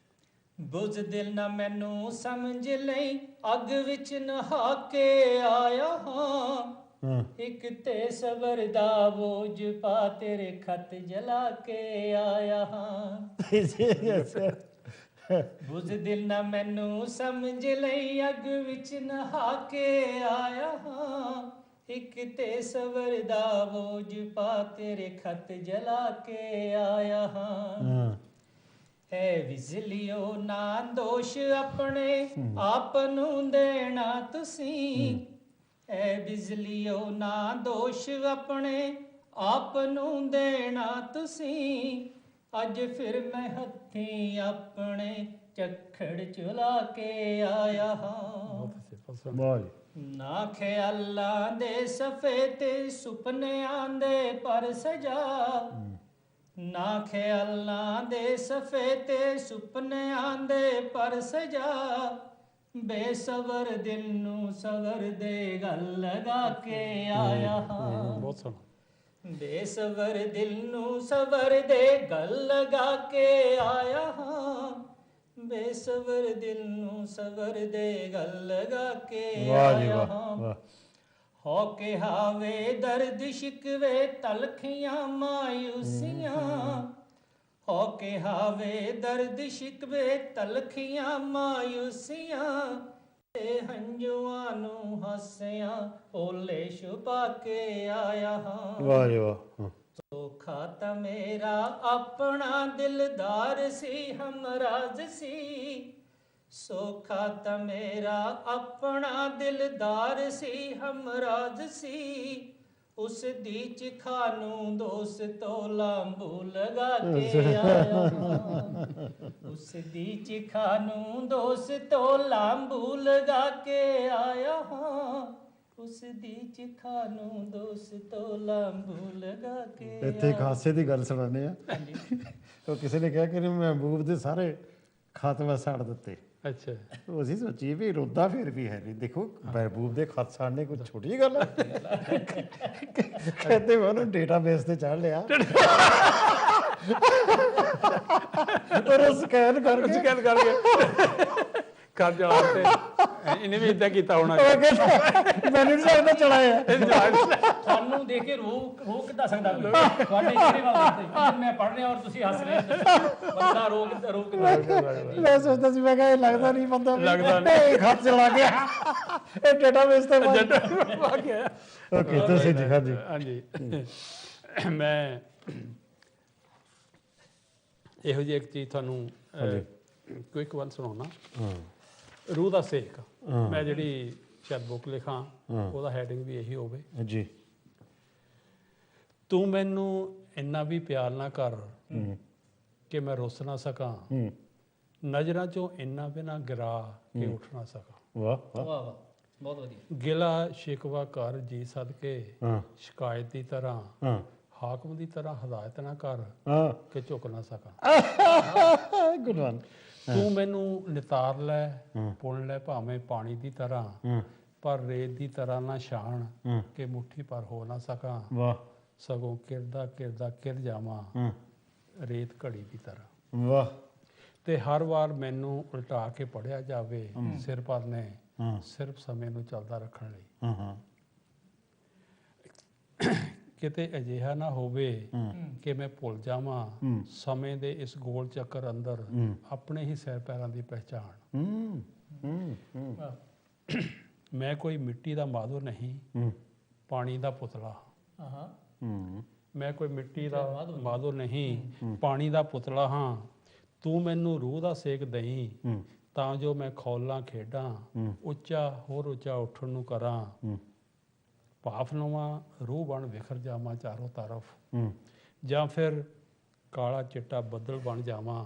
ਬੁਜ਼ਦਿਲ ਨਾ ਮੈਨੂੰ ਸਮਝ ਲਈ, ਅੱਗ ਵਿੱਚ ਨਹਾ ਕੇ ਆਇਆ ਹਾਂ, ਇੱਕ ਤੇ ਸਬਰ ਦਾ ਬੋਝ ਪਾ ਤੇਰੇ ਖਤ ਜਲਾ ਕੇ ਆਇਆ ਹਾਂ। ਬੁਜ਼ਦਿਲ ਨਾ ਮੈਨੂੰ ਸਮਝ ਲਈ, ਅੱਗ ਵਿੱਚ ਨਹਾ ਕੇ ਆਇਆ ਹਾਂ, ਇੱਕ ਤੇ ਸਬਰ ਦਾ ਬੋਝ ਪਾ ਤੇਰੇ ਖਤ ਜਲਾ ਕੇ ਆਇਆ ਹਾਂ। ਐ ਬਿਜਲੀਓ ਨਾ ਦੋਸ਼ ਆਪਣੇ ਆਪ ਨੂੰ ਦੇਣਾ ਤੁਸੀਂ, ਐ ਬਿਜਲੀਓ ਨਾ ਦੋਸ਼ ਆਪਣੇ ਆਪ ਨੂੰ ਦੇਣਾ ਤੁਸੀਂ, ਅੱਜ ਫਿਰ ਮੈਂ ਹੱਥੀਂ ਆਪਣੇ ਝੱਖੜ ਚੁਲਾ ਕੇ ਆਇਆ ਹਾਂ। ਬਹੁਤ ਅੱਛੇ, ਬਹੁਤ ਸੋਹਣੇ। ਵਾਹ ਜੀ। ਨਾ ਖਿਆਲਾਂ ਦੇ ਸਫੇ ਤੇ ਸੁਪਨਿਆਂ ਦੇ ਪਰ ਸਜਾ, ਨਾ ਖਿਆਲਾਂ ਦੇ ਸਫੇ ਤੇ ਸੁਪਨਿਆਂ ਦੇ ਪਰ ਸਜਾ, ਬੇਸਬਰ ਦਿਲ ਨੂੰ ਸਬਰ ਦੇ ਗੱਲ ਲਗਾ ਕੇ ਆਇਆ ਹਾਂ। ਬਹੁਤ ਸੋਹਣਾ। ਬੇਸਬਰ ਦਿਲ ਨੂੰ ਸਬਰ ਦੇ ਗੱਲ ਲਗਾ ਕੇ ਆਇਆ ਹਾਂ, ਬੇਸਬਰ ਦਿਲ ਨੂੰ ਸਬਰ ਦੇ ਗੱਲ ਲਗਾ ਕੇ ਵਾਹ ਜੀ ਆਇਆ ਵਾਹ ਹਾਂ। ਵਾਹ। ਹੋ ਕੇ ਹਾਵੇ ਦਰਦ ਸ਼ਿਕਵੇ ਤਲਖੀਆਂ ਮਾਯੂਸੀਆਂ, ਹੋ ਕੇ ਹਾਵੇ ਦਰਦ ਸ਼ਿਕਵੇ ਤਲਖੀਆਂ ਮਾਯੂਸੀਆਂ, ਤੇ ਹੰਝੂਆਂ ਨੂੰ ਹਾਸਿਆਂ ਓਲੇ ਛੁਪਾ ਕੇ ਆਇਆ ਹਾਂ। ਵਾਹ ਜੀ ਵਾਹ। ਹਾਂ। ਸੋਖਾ ਤਾਂ ਮੇਰਾ ਆਪਣਾ ਦਿਲਦਾਰ ਸੀ ਹਮਰਾਜ਼ ਸੀ, ਸੋਖਾ ਤਾਂ ਮੇਰਾ ਆਪਣਾ ਦਿਲਦਾਰ ਸੀ ਹਮਰਾਜ਼ ਸੀ, ਉਸ ਦੀ ਚਿਖਾ ਨੂੰ ਦੋਸਤੋ ਲਾਂਬੂ ਲਗਾ ਕੇ ਆਇਆ ਹਾਂ, ਉਸ ਦੀ ਚਿਖਾ ਨੂੰ ਦੋਸਤੋ ਲਾਂਬੂ ਲਗਾ ਕੇ ਆਇਆ ਹਾਂ, ਉਸ ਦੀ ਚਿਖਾ ਨੂੰ ਦੋਸਤੋ ਲਾਂਬੂ ਲਗਾ ਕੇ ਇੱਥੇ ਇੱਕ ਹਾਸੇ ਦੀ ਗੱਲ ਸੁਣਾਉਂਦੇ ਆ। ਉਹ ਕਿਸੇ ਨੇ ਕਿਹਾ ਕਿ ਮਹਿਬੂਬ ਦੇ ਸਾਰੇ ਖਾਤਮਾ ਸਾੜ ਦਿੱਤੇ। ਅੱਛਾ। ਉਹ ਅਸੀਂ ਸੋਚੀਏ ਵੀ ਰੋਦਾ ਫਿਰ ਵੀ ਹੈ ਨਹੀਂ। ਦੇਖੋ ਮਹਿਬੂਬ ਦੇ ਖਤ ਸਾੜਨੇ ਕੋਈ ਛੋਟੀ ਗੱਲ ਹੈ। ਕਹਿੰਦੇ ਉਹਨੂੰ ਡੇਟਾਬੇਸ ਤੇ ਚੜ੍ਹ ਲਿਆ ਔਰ ਸਕੈਨ ਕਰਕੇ ਕਰ ਜਵਾਬ ਤੇ ਇਹਨੇ ਵੀ ਇਦਾਂ ਕੀਤਾ ਹੋਣਾ। ਉਹ ਕਹਿੰਦਾ ਮੈਨੂੰ ਨਹੀਂ ਲੱਗਦਾ ਚਲਾਇਆ। ਤੁਹਾਨੂੰ ਦੇਖ ਕੇ ਰੋਕ ਕਿੱਦਾਂ ਸਕਦਾ ਕੋਈ? ਤੁਹਾਡੇ ਚਿਹਰੇ ਵੱਲ ਦੇਖਦੇ ਮੈਂ ਪੜ੍ਹ ਰਿਹਾ ਔਰ ਤੁਸੀਂ ਹੱਸ ਰਹੇ ਹੋ। ਬੰਦਾ ਰੋਕ ਮੈਂ ਸੋਚਦਾ ਸੀ, ਮੈਂ ਕਿਹਾ ਇਹ ਲੱਗਦਾ ਨਹੀਂ ਬੰਦਾ ਲੱਗਦਾ ਨਹੀਂ ਖਤ ਚਲਾ ਗਿਆ ਇਹ ਡੇਟਾਬੇਸ ਤੇ ਆ ਗਿਆ। ਓਕੇ ਤੁਸੀਂ ਜੀ। ਹਾਂਜੀ ਹਾਂਜੀ। ਮੈਂ ਇਹੋ ਜਿਹੀ ਇੱਕ ਚੀਜ਼ ਤੁਹਾਨੂੰ ਕੁਇਕ ਵਨ ਸੁਣਾਉਣਾ। ਹਾਂ। ਰੂਹ ਦਾ ਸੇਕ। ਮੈਂ ਜਿਹੜੀ ਸ਼ਾਇਦ ਬੁੱਕ ਲਿਖਾਂ ਉਹਦਾ ਹੈਡਿੰਗ ਵੀ ਇਹੀ ਹੋਵੇ। ਜੀ। ਤੂੰ ਮੈਨੂੰ ਇੰਨਾ ਵੀ ਪਿਆਰ ਨਾ ਕਰ ਕਿ ਮੈਂ ਰੁੱਸ ਨਾ ਸਕਾਂ, ਨਜ਼ਰਾਂ ਚੋਂ ਇੰਨਾ ਵੀ ਨਾ ਗਿਰਾ ਕਿ ਉੱਠ ਨਾ ਸਕਾਂ। ਵਾਹ ਵਾਹ ਵਾਹ, ਬਹੁਤ ਵਧੀਆ। ਗਿਲਾ ਸ਼ਿਕਵਾ ਕਰ ਜੀ ਸਦਕੇ, ਹਾਂ ਸ਼ਿਕਾਇਤ ਦੀ ਤਰ੍ਹਾਂ ਹਾਂ ਹਾਕਮ ਦੀ ਤਰ੍ਹਾਂ ਹਦਾਇਤ ਨਾ ਕਰ ਹਾਂ ਕਿ ਝੁਕ ਨਾ ਸਕਾਂ। Good one. ਤੂੰ ਮੈਨੂੰ ਨਿਤਾਰ ਲੈ, ਪੁਣ ਲੈ ਭਾਵੇਂ ਪਾਣੀ ਦੀ ਤਰ੍ਹਾਂ, ਪਰ ਰੇਤ ਦੀ ਤਰ੍ਹਾਂ ਨਾ ਛਾਣ ਕਿ ਮੁੱਠੀ ਪਰ ਹੋ ਨਾ ਸਕਾਂ। ਵਾਹ ਸਗੋਂ ਕਿਰਦਾ ਕਿਰਦਾ ਕਿਰ ਜਾਵਾਂ ਰੇਤ ਘੜੀ ਦੀ ਤਰ੍ਹਾਂ। ਵਾਹ। ਤੇ ਹਰ ਵਾਰ ਮੈਨੂੰ ਉਲਟਾ ਕੇ ਪੜਿਆ ਜਾਵੇ ਸਿਰ ਪਰ ਨੇ, ਸਿਰਫ ਸਮੇਂ ਨੂੰ ਚੱਲਦਾ ਰੱਖਣ ਲਈ। ਹਾਂ ਹਾਂ। ਕਿਤੇ ਅਜਿਹਾ ਨਾ ਹੋਵੇ ਕਿ ਮੈਂ ਭੁੱਲ ਜਾਵਾਂ ਸਮੇਂ ਦੇ ਇਸ ਗੋਲ ਚੱਕਰ ਅੰਦਰ ਆਪਣੇ ਹੀ ਸਿਰ ਪੈਰਾਂ ਦੀ ਪਹਿਚਾਣ। ਮੈਂ ਕੋਈ ਮਿੱਟੀ ਦਾ ਮਾਧੋ ਨਹੀਂ, ਪਾਣੀ ਦਾ ਪੁਤਲਾ। ਮੈਂ ਕੋਈ ਮਿੱਟੀ ਦਾ ਮਾਧੋ ਨਹੀਂ, ਪਾਣੀ ਦਾ ਪੁਤਲਾ ਹਾਂ। ਤੂੰ ਮੈਨੂੰ ਰੂਹ ਦਾ ਸੇਕ ਦਈ ਤਾਂ ਜੋ ਮੈਂ ਖੌਲਾਂ ਖੇਡਾਂ, ਉੱਚਾ ਹੋਰ ਉੱਚਾ ਉੱਠਣ ਨੂੰ ਕਰਾਂ। ਭਾਫ ਨਵਾਂ ਰੂਹ ਬਣ ਵਿਖਰ ਜਾਵਾਂ ਚਾਰੋਂ ਤਰਫ, ਜਾਂ ਫਿਰ ਕਾਲਾ ਚਿੱਟਾ ਬੱਦਲ ਬਣ ਜਾਵਾਂ।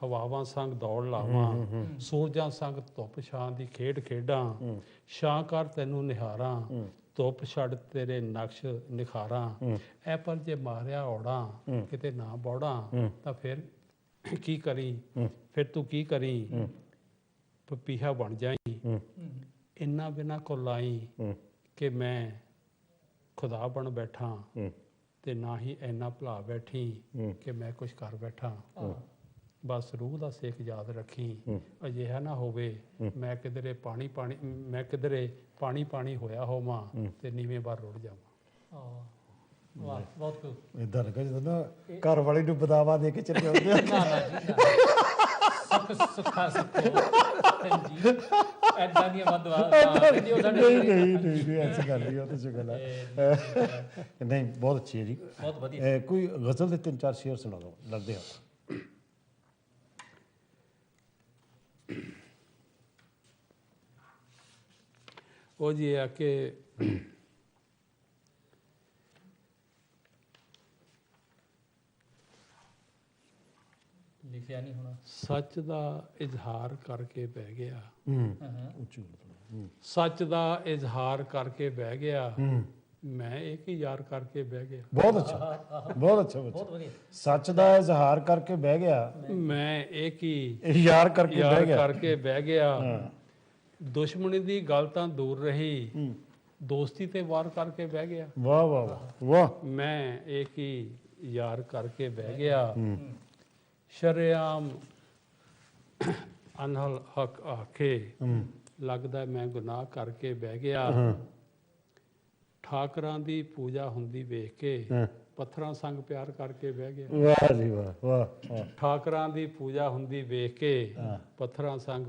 ਹਵਾਵਾਂ ਸੰਗ ਦੌੜ ਲਾਵਾਂ, ਸੂਰਜਾਂ ਸੰਗ ਧੁੱਪ ਛਾਂ ਦੀ ਖੇਡ ਖੇਡਾਂ। ਛਾਂ ਕਰ ਤੈਨੂੰ ਨਿਹਾਰਾਂ, ਧੁੱਪ ਛੱਡ ਤੇਰੇ ਨਕਸ਼ ਨਿਖਾਰਾਂ। ਐ ਪਰ ਜੇ ਮਾਰਿਆ ਔੜਾਂ ਕਿਤੇ ਨਾ ਬੌੜਾਂ, ਤਾਂ ਫਿਰ ਕੀ ਕਰੀ, ਫਿਰ ਤੂੰ ਕੀ ਕਰੀ, ਪਪੀਹਾ ਬਣ ਜਾਈ। ਇੰਨਾ ਬਿਨਾਂ ਕੋ ਲਾਈ ਕਿ ਮੈਂ ਖੁਦਾ ਬਣ ਬੈਠਾ, ਤੇ ਨਾ ਹੀ ਇੰਨਾ ਭੁਲਾ ਬੈਠੀ ਕਿ ਮੈਂ ਕੁਛ ਕਰ ਬੈਠਾ। ਬਸ ਰੂਹ ਦਾ ਸੇਕ ਯਾਦ ਰੱਖੀ, ਅਜਿਹਾ ਨਾ ਹੋਵੇ ਮੈਂ ਕਿਧਰੇ ਪਾਣੀ ਪਾਣੀ ਹੋਇਆ ਹੋਵਾਂ ਤੇ ਨੀਵੇਂ ਬਾਹਰ ਰੁੜ ਜਾਵਾਂ। ਵਾਹ, ਬਹੁਤ ਖੂਬ। ਇਦਾਂ ਲੱਗਾ ਜਦੋਂ ਨਾ ਘਰ ਵਾਲੀ ਨੂੰ ਬਦਾਵਾ ਦੇ ਕੇ ਚੱਲੇ ਹੁੰਦੇ ਆ। ਨਾ ਨਾ ਜੀ ਨਾ, ਸੁੱਖਾ ਸੁੱਖੋ ਜੀ, ਐਦਾਂ ਦੀਆਂ ਮਦਵਾ ਕਹਿੰਦੀ ਉਹ ਸਾਡੇ ਨਹੀਂ ਐਸੀ ਗੱਲ ਨਹੀਂ। ਉਹ ਤਾਂ ਸ਼ੁਕਰ ਹੈ। ਨਹੀਂ ਬਹੁਤ ਅੱਛੀ ਹੈ ਜੀ, ਬਹੁਤ ਵਧੀਆ। ਕੋਈ ਗਜ਼ਲ ਦੇ 3-4 ਸ਼ੇਅਰ ਸੁਣਾ ਦਿਓ ਲੱਗਦੇ ਆ। ਉਹ ਜੀ ਆ ਕਿ ਲਿਖਿਆ ਨਹੀਂ ਹੋਣਾ। ਸੱਚ ਦਾ ਇਜ਼ਹਾਰ ਕਰਕੇ ਬਹਿ ਗਿਆ, ਹਾਂ ਹਾਂ ਉੱਚੀ ਬੋਲੋ। ਸੱਚ ਦਾ ਇਜ਼ਹਾਰ ਕਰਕੇ ਬਹਿ ਗਿਆ, ਮੈਂ ਇੱਕ ਹੀ ਯਾਰ ਕਰਕੇ ਬਹਿ ਗਿਆ। ਬਹੁਤ ਅੱਛਾ, ਬਹੁਤ ਅੱਛਾ ਬੱਚਾ। ਬਹੁਤ ਵਧੀਆ। ਸੱਚ ਦਾ ਇਜ਼ਹਾਰ ਕਰਕੇ ਬਹਿ ਗਿਆ, ਮੈਂ ਇੱਕ ਹੀ ਯਾਰ ਕਰਕੇ ਯਾਰ ਬਹਿ ਗਿਆ। ਕਰਕੇ ਬਹਿ ਗਿਆ। ਦੁਸ਼ਮਣੀ ਦੀ ਗੱਲ ਤਾਂ ਦੂਰ ਰਹੀ, ਦੋਸਤੀ ਤੇ ਵਾਰ ਕਰਕੇ ਬਹਿ ਗਿਆ। ਵਾਹ ਵਾਹ ਵਾਹ ਵਾਹ। ਮੈਂ ਇੱਕ ਹੀ ਯਾਰ ਕਰਕੇ ਬਹਿ ਗਿਆ। ਸ਼ਰੇਆਮ ਅਨਹਲ ਹਕ ਆਖੇ, ਲੱਗਦਾ ਮੈਂ ਗੁਨਾਹ ਕਰਕੇ ਬਹਿ ਗਿਆ। ਠਾਕਰਾਂ ਦੀ ਪੂਜਾ ਹੁੰਦੀ ਵੇਖ ਕੇ, ਪੱਥਰਾਂ ਸੰਗ ਪਿਆਰ ਕਰਕੇ ਬਹਿ ਗਿਆ। ਵਾਹ ਜੀ ਵਾਹ ਵਾਹ ਵਾਹ। ਠਾਕਰਾਂ ਦੀ ਪੂਜਾ ਹੁੰਦੀ ਵੇਖ ਕੇ, ਪੱਥਰਾਂ ਸੰਗ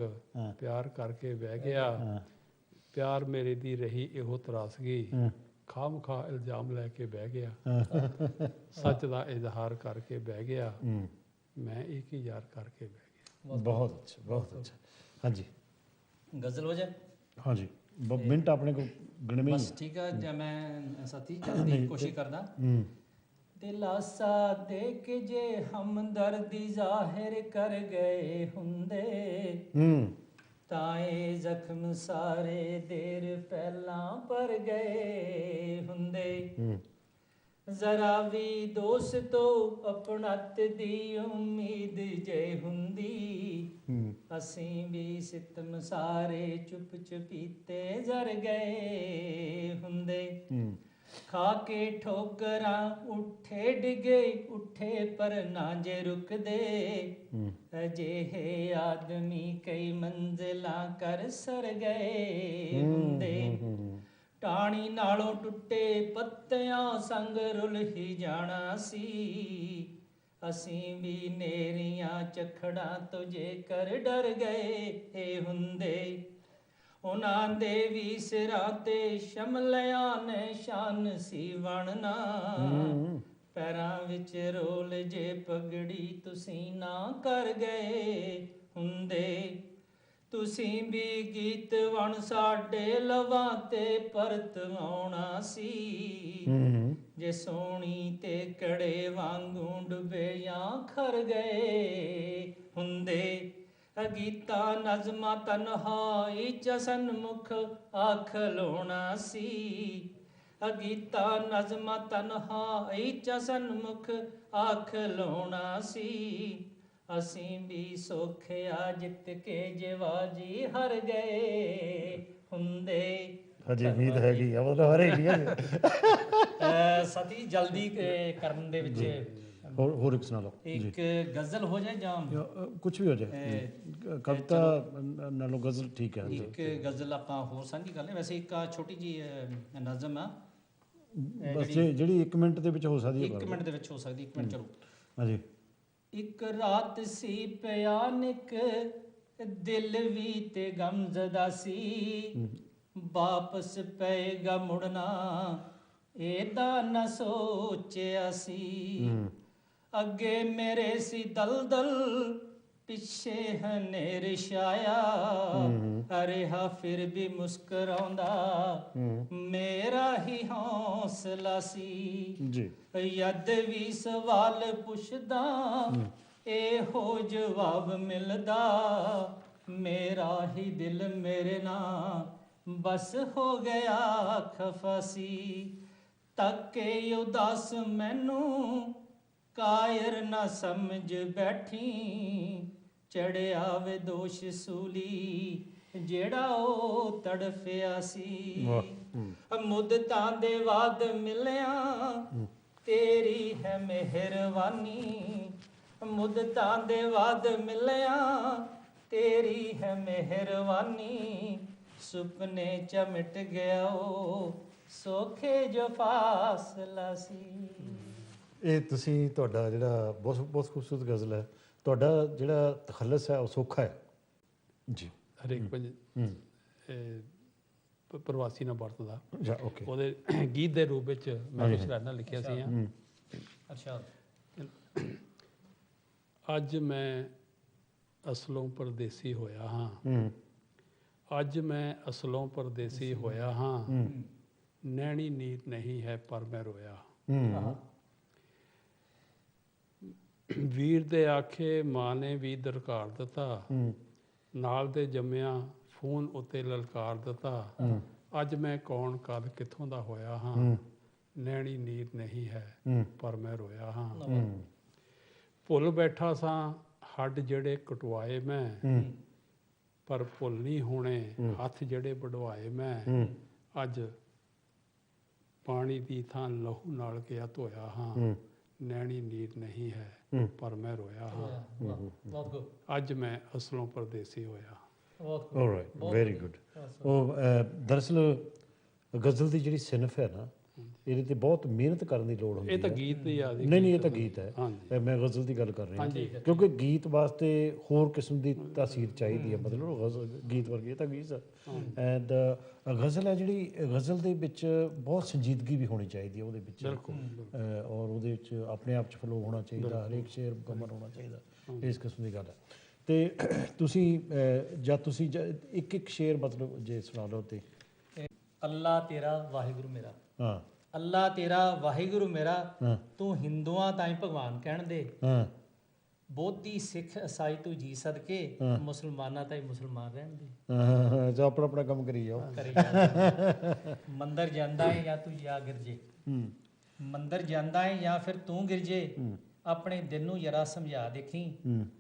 ਪਿਆਰ ਕਰਕੇ ਬਹਿ ਗਿਆ। ਪਿਆਰ ਮੇਰੇ ਦੀ ਰਹੀ ਇਹੋ ਤਰਾਸਗੀ, ਖਾਮ ਖਾ ਇਲਜ਼ਾਮ ਲੈ ਕੇ ਬਹਿ ਗਿਆ। ਸੱਚ ਦਾ ਇਜ਼ਹਾਰ ਕਰਕੇ ਬਹਿ ਗਿਆ, ਮੈਂ ਇੱਕ ਹੀ ਯਾਰ ਕਰਕੇ ਬਹਿ ਗਿਆ। ਬਹੁਤ ਅੱਛਾ, ਬਹੁਤ ਅੱਛਾ। ਹਾਂਜੀ ਗਜ਼ਲ ਹੋ ਜਾਏ। ਹਾਂਜੀ, ਮਿੰਟ ਆਪਣੇ ਕੋਲ ਗਿਣਵੇਂ ਬਸ ਠੀਕ ਆ। ਜਾਂ ਮੈਂ ਸਾਥੀ ਕਰਨ ਦੀ ਕੋਸ਼ਿਸ਼ ਕਰਦਾ। ਦਿਲਾਸਾ ਦੇ ਕੇ ਜੇ ਹਮਦਰਦੀ ਜ਼ਾਹਿਰ ਕਰ ਗਏ ਹੁੰਦੇ, ਤਾਂ ਇਹ ਜ਼ਖਮ ਸਾਰੇ ਦੇਰ ਪਹਿਲਾਂ ਪਰ ਗਏ ਹੁੰਦੇ। ਜ਼ਰਾ ਵੀ ਦੋਸਤੋ ਆਪਣਤ ਦੀ ਉਮੀਦ ਜੇ ਹੁੰਦੀ, ਅਸੀਂ ਵੀ ਸਿਤਮ ਸਾਰੇ ਚੁੱਪ ਚੁਪੀਤੇ ਜ਼ਰ ਗਏ ਹੁੰਦੇ। ਖਾ ਕੇ ਠੋਕਰਾਂ ਉੱਠੇ ਡਿਗੇ ਉੱਠੇ ਪਰ ਨਾ ਜੇ ਰੁਕਦੇ, ਅਜਿਹੇ ਆਦਮੀ ਕਈ ਮੰਜ਼ਿਲਾਂ ਕਰ ਸਰ ਗਏ ਹੁੰਦੇ। ਟਾਣੀ ਨਾਲੋਂ ਟੁੱਟੇ ਪੱਤਿਆਂ ਸੰਗ ਰੁਲ ਹੀ ਜਾਣਾ ਸੀ, ਅਸੀਂ ਵੀ ਨੇਰੀਆਂ ਚਖੜਾਂ ਤੋਂ ਜੇਕਰ ਡਰ ਗਏ ਹੁੰਦੇ। ਉਹਨਾਂ ਦੇ ਵੀ ਸਿਰਾਂ ਤੇ ਸ਼ਮਲਿਆਂ ਨੇ ਸ਼ਾਨ ਸੀ ਵਣਨਾ, ਪੈਰਾਂ ਵਿੱਚ ਰੋਲ ਜੇ ਪਗੜੀ ਤੁਸੀਂ ਨਾ ਕਰ ਗਏ ਹੁੰਦੇ। ਤੁਸੀਂ ਵੀ ਗੀਤ ਵਣ ਸਾਡੇ ਲਵਾਂ ਤੇ ਪਰਤ ਆਉਣਾ ਸੀ, ਜੇ ਸੋਹਣੀ ਤੇ ਕੜੇ ਵਾਂਗੂ ਡੁੱਬੇ ਜਾਂ ਖਰ ਗਏ ਹੁੰਦੇ। ਗੀਤਾ ਨਜ਼ਮਾਂ ਤਨਹਾਈ ਚ ਸਨਮੁਖ ਆਖ ਲੋਣਾ ਸੀ, ਗੀਤਾ ਨਜ਼ਮਾਂ ਤਨਹਾਈ ਚ ਸਨਮੁਖ ਆਖ ਲੋਣਾ ਸੀ। ਅਸੀਂ ਵੀ ਸੋਖਿਆ ਜਿੱਤ ਕੇ ਜਵਾਜੀ ਹਰ ਗਏ ਹੁੰਦੇ। ਹਜੇ ਉਮੀਦ ਹੈਗੀ ਆ, ਉਹ ਤਾਂ ਹਰੇਗੀ ਹੈ। ਸਾਥੀ ਜਲਦੀ ਕਰਨ ਦੇ ਵਿੱਚ ਹੋਰ ਇੱਕ ਸੁਣਾ ਲਓ। ਇੱਕ ਗਜ਼ਲ ਹੋ ਜਾਏ ਜਾਂ ਕੁਝ ਵੀ ਹੋ ਜਾਏ, ਕਵਿਤਾ ਨਾਲੋਂ ਗਜ਼ਲ ਠੀਕ ਹੈ। ਇੱਕ ਗਜ਼ਲ ਆਪਾਂ ਹੋਰ ਸਾਂਝੀ ਕਰ ਲਏ। ਵੈਸੇ ਇੱਕ ਛੋਟੀ ਜੀ ਨਜ਼ਮ ਆ, ਬਸ ਜਿਹੜੀ 1 ਮਿੰਟ ਦੇ ਵਿੱਚ ਹੋ ਸਕਦੀ ਹੈ। 1 ਮਿੰਟ ਦੇ ਵਿੱਚ ਹੋ ਸਕਦੀ। 1 ਮਿੰਟ ਚਲੋ। ਹਾਂਜੀ। ਇੱਕ ਰਾਤ ਸੀ ਭਿਆਨਕ, ਦਿਲ ਵੀ ਤੇ ਗਮਜ਼ਦਾ ਸੀ, ਵਾਪਸ ਪਏਗਾ ਮੁੜਨਾ ਇਹਦਾ ਨਾ ਸੋਚਿਆ ਸੀ। ਅੱਗੇ ਮੇਰੇ ਸੀ ਦਲਦਲ, ਪਿੱਛੇ ਹਨੇਰ ਛਾਇਆ, ਰਿਹਾ ਫਿਰ ਵੀ ਮੁਸਕਰਾਉਂਦਾ ਮੇਰਾ ਹੀ ਹੌਸਲਾ ਸੀ ਜੀ। ਯਦ ਵੀ ਸਵਾਲ ਪੁੱਛਦਾ ਇਹੋ ਜਵਾਬ ਮਿਲਦਾ, ਮੇਰਾ ਹੀ ਦਿਲ ਮੇਰੇ ਨਾਲ ਬਸ ਹੋ ਗਿਆ ਖਫਾ ਸੀ। ਤੱਕੇ ਉਦਾਸ ਮੈਨੂੰ ਕਾਇਰ ਨਾ ਸਮਝ ਬੈਠੀ, ਚੜਿਆ ਵੇ ਦੋਸ਼ ਸੂਲੀ ਜਿਹੜਾ ਉਹ ਤੜਫਿਆ ਸੀ। ਮੁੱਦਤਾਂ ਦੇ ਬਾਅਦ ਮਿਲਿਆ ਤੇਰੀ ਹੈ ਮਿਹਰਬਾਨੀ, ਮੁੱਦਤਾਂ ਦੇ ਬਾਅਦ ਮਿਲਿਆ ਤੇਰੀ ਹੈ ਮਿਹਰਬਾਨੀ, ਸੁਪਨੇ ਚ ਮਿਟ ਗਿਆ ਉਹ ਸੋਖੇ ਜੋ ਫਾਸਲਾ ਸੀ। ਇਹ ਤੁਸੀਂ ਤੁਹਾਡਾ ਜਿਹੜਾ ਬਹੁਤ ਖੂਬਸੂਰਤ ਗਜ਼ਲ ਹੈ, ਤੁਹਾਡਾ ਜਿਹੜਾ ਤਖੱਲਸ ਹੈ ਉਹ ਸੌਖਾ ਹੈ ਜੀ। ਹਰੇਕ ਪ੍ਰਵਾਸੀ ਨਾਲ ਵਰਤਦਾ। ਓਕੇ। ਉਹਦੇ ਗੀਤ ਦੇ ਰੂਪ ਵਿੱਚ ਮੈਂ ਕੁਝ ਲਾਈਨਾਂ ਲਿਖਿਆ ਸੀ। ਅੱਛਾ। ਅੱਜ ਮੈਂ ਅਸਲੋਂ ਪਰਦੇਸੀ ਹੋਇਆ ਹਾਂ, ਅੱਜ ਮੈਂ ਅਸਲੋਂ ਪਰਦੇਸੀ ਹੋਇਆ ਹਾਂ, ਨੈਣੀ ਨੀਰ ਨਹੀਂ ਹੈ ਪਰ ਮੈਂ ਰੋਇਆ। ਵੀਰ ਦੇ ਆਖੇ ਮਾਂ ਨੇ ਵੀ ਦਰਕਾਰ ਦਿੱਤਾ, ਨਾਲ ਦੇ ਜੰਮਿਆ ਫੋਨ ਉੱਤੇ ਲਲਕਾਰ ਦਿੱਤਾ। ਅੱਜ ਮੈਂ ਕੌਣ ਕਦ ਕਿੱਥੋਂ ਦਾ ਹੋਇਆ ਹਾਂ, ਨੈਣੀ ਨੀਰ ਨਹੀਂ ਹੈ ਪਰ ਮੈਂ ਰੋਇਆ ਹਾਂ। ਭੁੱਲ ਬੈਠਾ ਸਾਂ ਹੱਡ ਜਿਹੜੇ ਕਟਵਾਏ ਮੈਂ, ਪਰ ਭੁੱਲ ਨਹੀਂ ਹੋਣੇ ਹੱਥ ਜਿਹੜੇ ਵਢਵਾਏ ਮੈਂ। ਅੱਜ ਪਾਣੀ ਦੀ ਥਾਂ ਲਹੂ ਨਾਲ ਗਿਆ ਧੋਇਆ ਹਾਂ, ਨੈਣੀ ਨੀਰ ਨਹੀਂ ਹੈ ਪਰ ਮੈਂ ਰੋਇਆ ਹਾਂ। ਬਹੁਤ ਗੁੱਡ, ਅੱਜ ਮੈਂ ਅਸਲੋਂ ਪਰਦੇਸੀ ਹੋਇਆ। ਬਹੁਤ ਆਲਰਾਈਟ, ਵੈਰੀ ਗੁੱਡ। ਉਹ ਦਰਅਸਲ ਗਜ਼ਲ ਦੀ ਜਿਹੜੀ ਸਿਨਫ ਹੈ ਨਾ, ਇਹਦੇ ਤੇ ਬਹੁਤ ਮਿਹਨਤ ਕਰਨ ਦੀ ਲੋੜ ਹੁੰਦੀ ਹੈ। ਇਹ ਤਾਂ ਗੀਤ ਦੀ ਯਾਦ ਨਹੀਂ, ਇਹ ਤਾਂ ਗੀਤ ਹੈ। ਹਾਂਜੀ। ਮੈਂ ਗਜ਼ਲ ਦੀ ਗੱਲ ਕਰ ਰਿਹਾ, ਕਿਉਂਕਿ ਗੀਤ ਵਾਸਤੇ ਹੋਰ ਕਿਸਮ ਦੀ ਤਾਸੀਰ ਚਾਹੀਦੀ ਹੈ। ਮਤਲਬ ਗਜ਼ਲ ਗੀਤ ਵਰਗੀ, ਇਹ ਤਾਂ ਗੀਤ ਹੈ। ਐਂਡ ਗਜ਼ਲ ਹੈ ਜਿਹੜੀ, ਗਜ਼ਲ ਦੇ ਵਿੱਚ ਬਹੁਤ ਸੰਜੀਦਗੀ ਵੀ ਹੋਣੀ ਚਾਹੀਦੀ ਹੈ ਉਹਦੇ ਵਿੱਚ, ਔਰ ਉਹਦੇ ਵਿੱਚ ਆਪਣੇ ਆਪ 'ਚ ਫਲੋ ਹੋਣਾ ਚਾਹੀਦਾ, ਹਰੇਕ ਸ਼ੇਰ ਮੁਕੰਮਲ ਹੋਣਾ ਚਾਹੀਦਾ, ਇਸ ਕਿਸਮ ਦੀ ਗੱਲ ਹੈ। ਤੇ ਤੁਸੀਂ ਇੱਕ ਇੱਕ ਸ਼ੇਰ ਮਤਲਬ ਜੇ ਸੁਣਾ ਲਓ ਤੇ। ਅੱਲਾ ਤੇਰਾ ਵਾਹਿਗੁਰੂ ਮੇਰਾ, ਹਾਂ, ਅੱਲਾ ਤੇਰਾ ਵਾਹਿਗੁਰੂ ਮੇਰਾ, ਤੂੰ ਹਿੰਦੂਆਂ ਤਾਈਂ ਭਗਵਾਨ ਕਹਿਣ ਦੇ, ਬੋਧੀ ਸਿੱਖ ਈਸਾਈ ਤੂੰ ਜੀ ਸਦਕੇ, ਮੁਸਲਮਾਨਾਂ ਤਾਈਂ ਮੁਸਲਮਾਨ ਰਹਿਣ ਦੇ। ਜੋ ਆਪਣਾ ਆਪਣਾ ਕੰਮ ਕਰੀ ਜਾਓ। ਕਰੀ ਜਾਂਦਾ ਮੰਦਰ ਜਾਂਦਾ ਹੈ ਜਾਂ ਤੂੰ ਜਾ ਗਿਰਜੇ, ਮੰਦਰ ਜਾਂਦਾ ਹੈ ਜਾਂ ਫਿਰ ਤੂੰ ਗਿਰਜੇ, ਆਪਣੇ ਦਿਲ ਨੂੰ ਜਰਾ ਸਮਝਾ ਦੇਖੀ,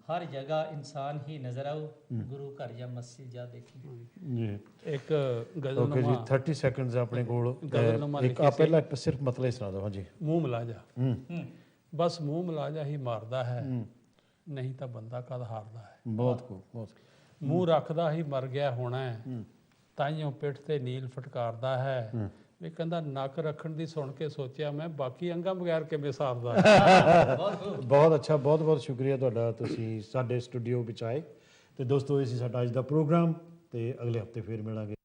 ਹਰ ਜਗ੍ਹਾ ਇਨਸਾਨ ਹੀ ਨਜ਼ਰ ਆਉ, ਗੁਰੂ ਘਰ ਜਾਂ ਮਸਜਿਦ ਜਾ ਦੇਖੀ। ਜੀ, ਇੱਕ ਓਕੇ ਜੀ, ਗਜ਼ਲਨਾਮਾ 30 ਸੈਕਿੰਡਸ ਆਪਣੇ ਕੋਲ। ਗਜ਼ਲਨਾਮਾ ਇੱਕ ਆ ਪਹਿਲਾਂ ਸਿਰਫ ਮਤਲਬ ਹੀ ਸੁਣਾ ਦਿਓ। ਹਾਂਜੀ। ਮੂੰਹ ਮਿਲਾ ਜਾ, ਬਸ ਮੂੰਹ ਮਿਲਾ ਜਾ ਹੀ ਮਾਰਦਾ ਹੈ, ਨਹੀਂ ਤਾਂ ਬੰਦਾ ਕਦ ਹਾਰਦਾ ਹੈ। ਬਹੁਤ ਖੂਬ, ਬਹੁਤ ਖੂਬ। ਮੂੰਹ ਰੱਖਦਾ ਹੀ ਮਰ ਗਿਆ ਹੋਣਾ ਹੈ, ਤਾਈਓਂ ਪਿੱਠ ਤੇ ਨੀਲ ਫਟਕਾਰਦਾ ਹੈ। ਵੀ ਕਹਿੰਦਾ ਨੱਕ ਰੱਖਣ ਦੀ ਸੁਣ ਕੇ ਸੋਚਿਆ ਮੈਂ, ਬਾਕੀ ਅੰਗਾਂ ਬਗੈਰ ਕਿਵੇਂ ਸਾਰਦਾ ਹੈ। ਬਹੁਤ ਅੱਛਾ, ਬਹੁਤ ਬਹੁਤ ਸ਼ੁਕਰੀਆ ਤੁਹਾਡਾ, ਤੁਸੀਂ ਸਾਡੇ ਸਟੂਡੀਓ ਵਿੱਚ ਆਏ। ਤੇ ਦੋਸਤੋ, ਇਹ ਸੀ ਸਾਡਾ ਅੱਜ ਦਾ ਪ੍ਰੋਗਰਾਮ, ਤੇ ਅਗਲੇ ਹਫਤੇ ਫੇਰ ਮਿਲਾਂਗੇ।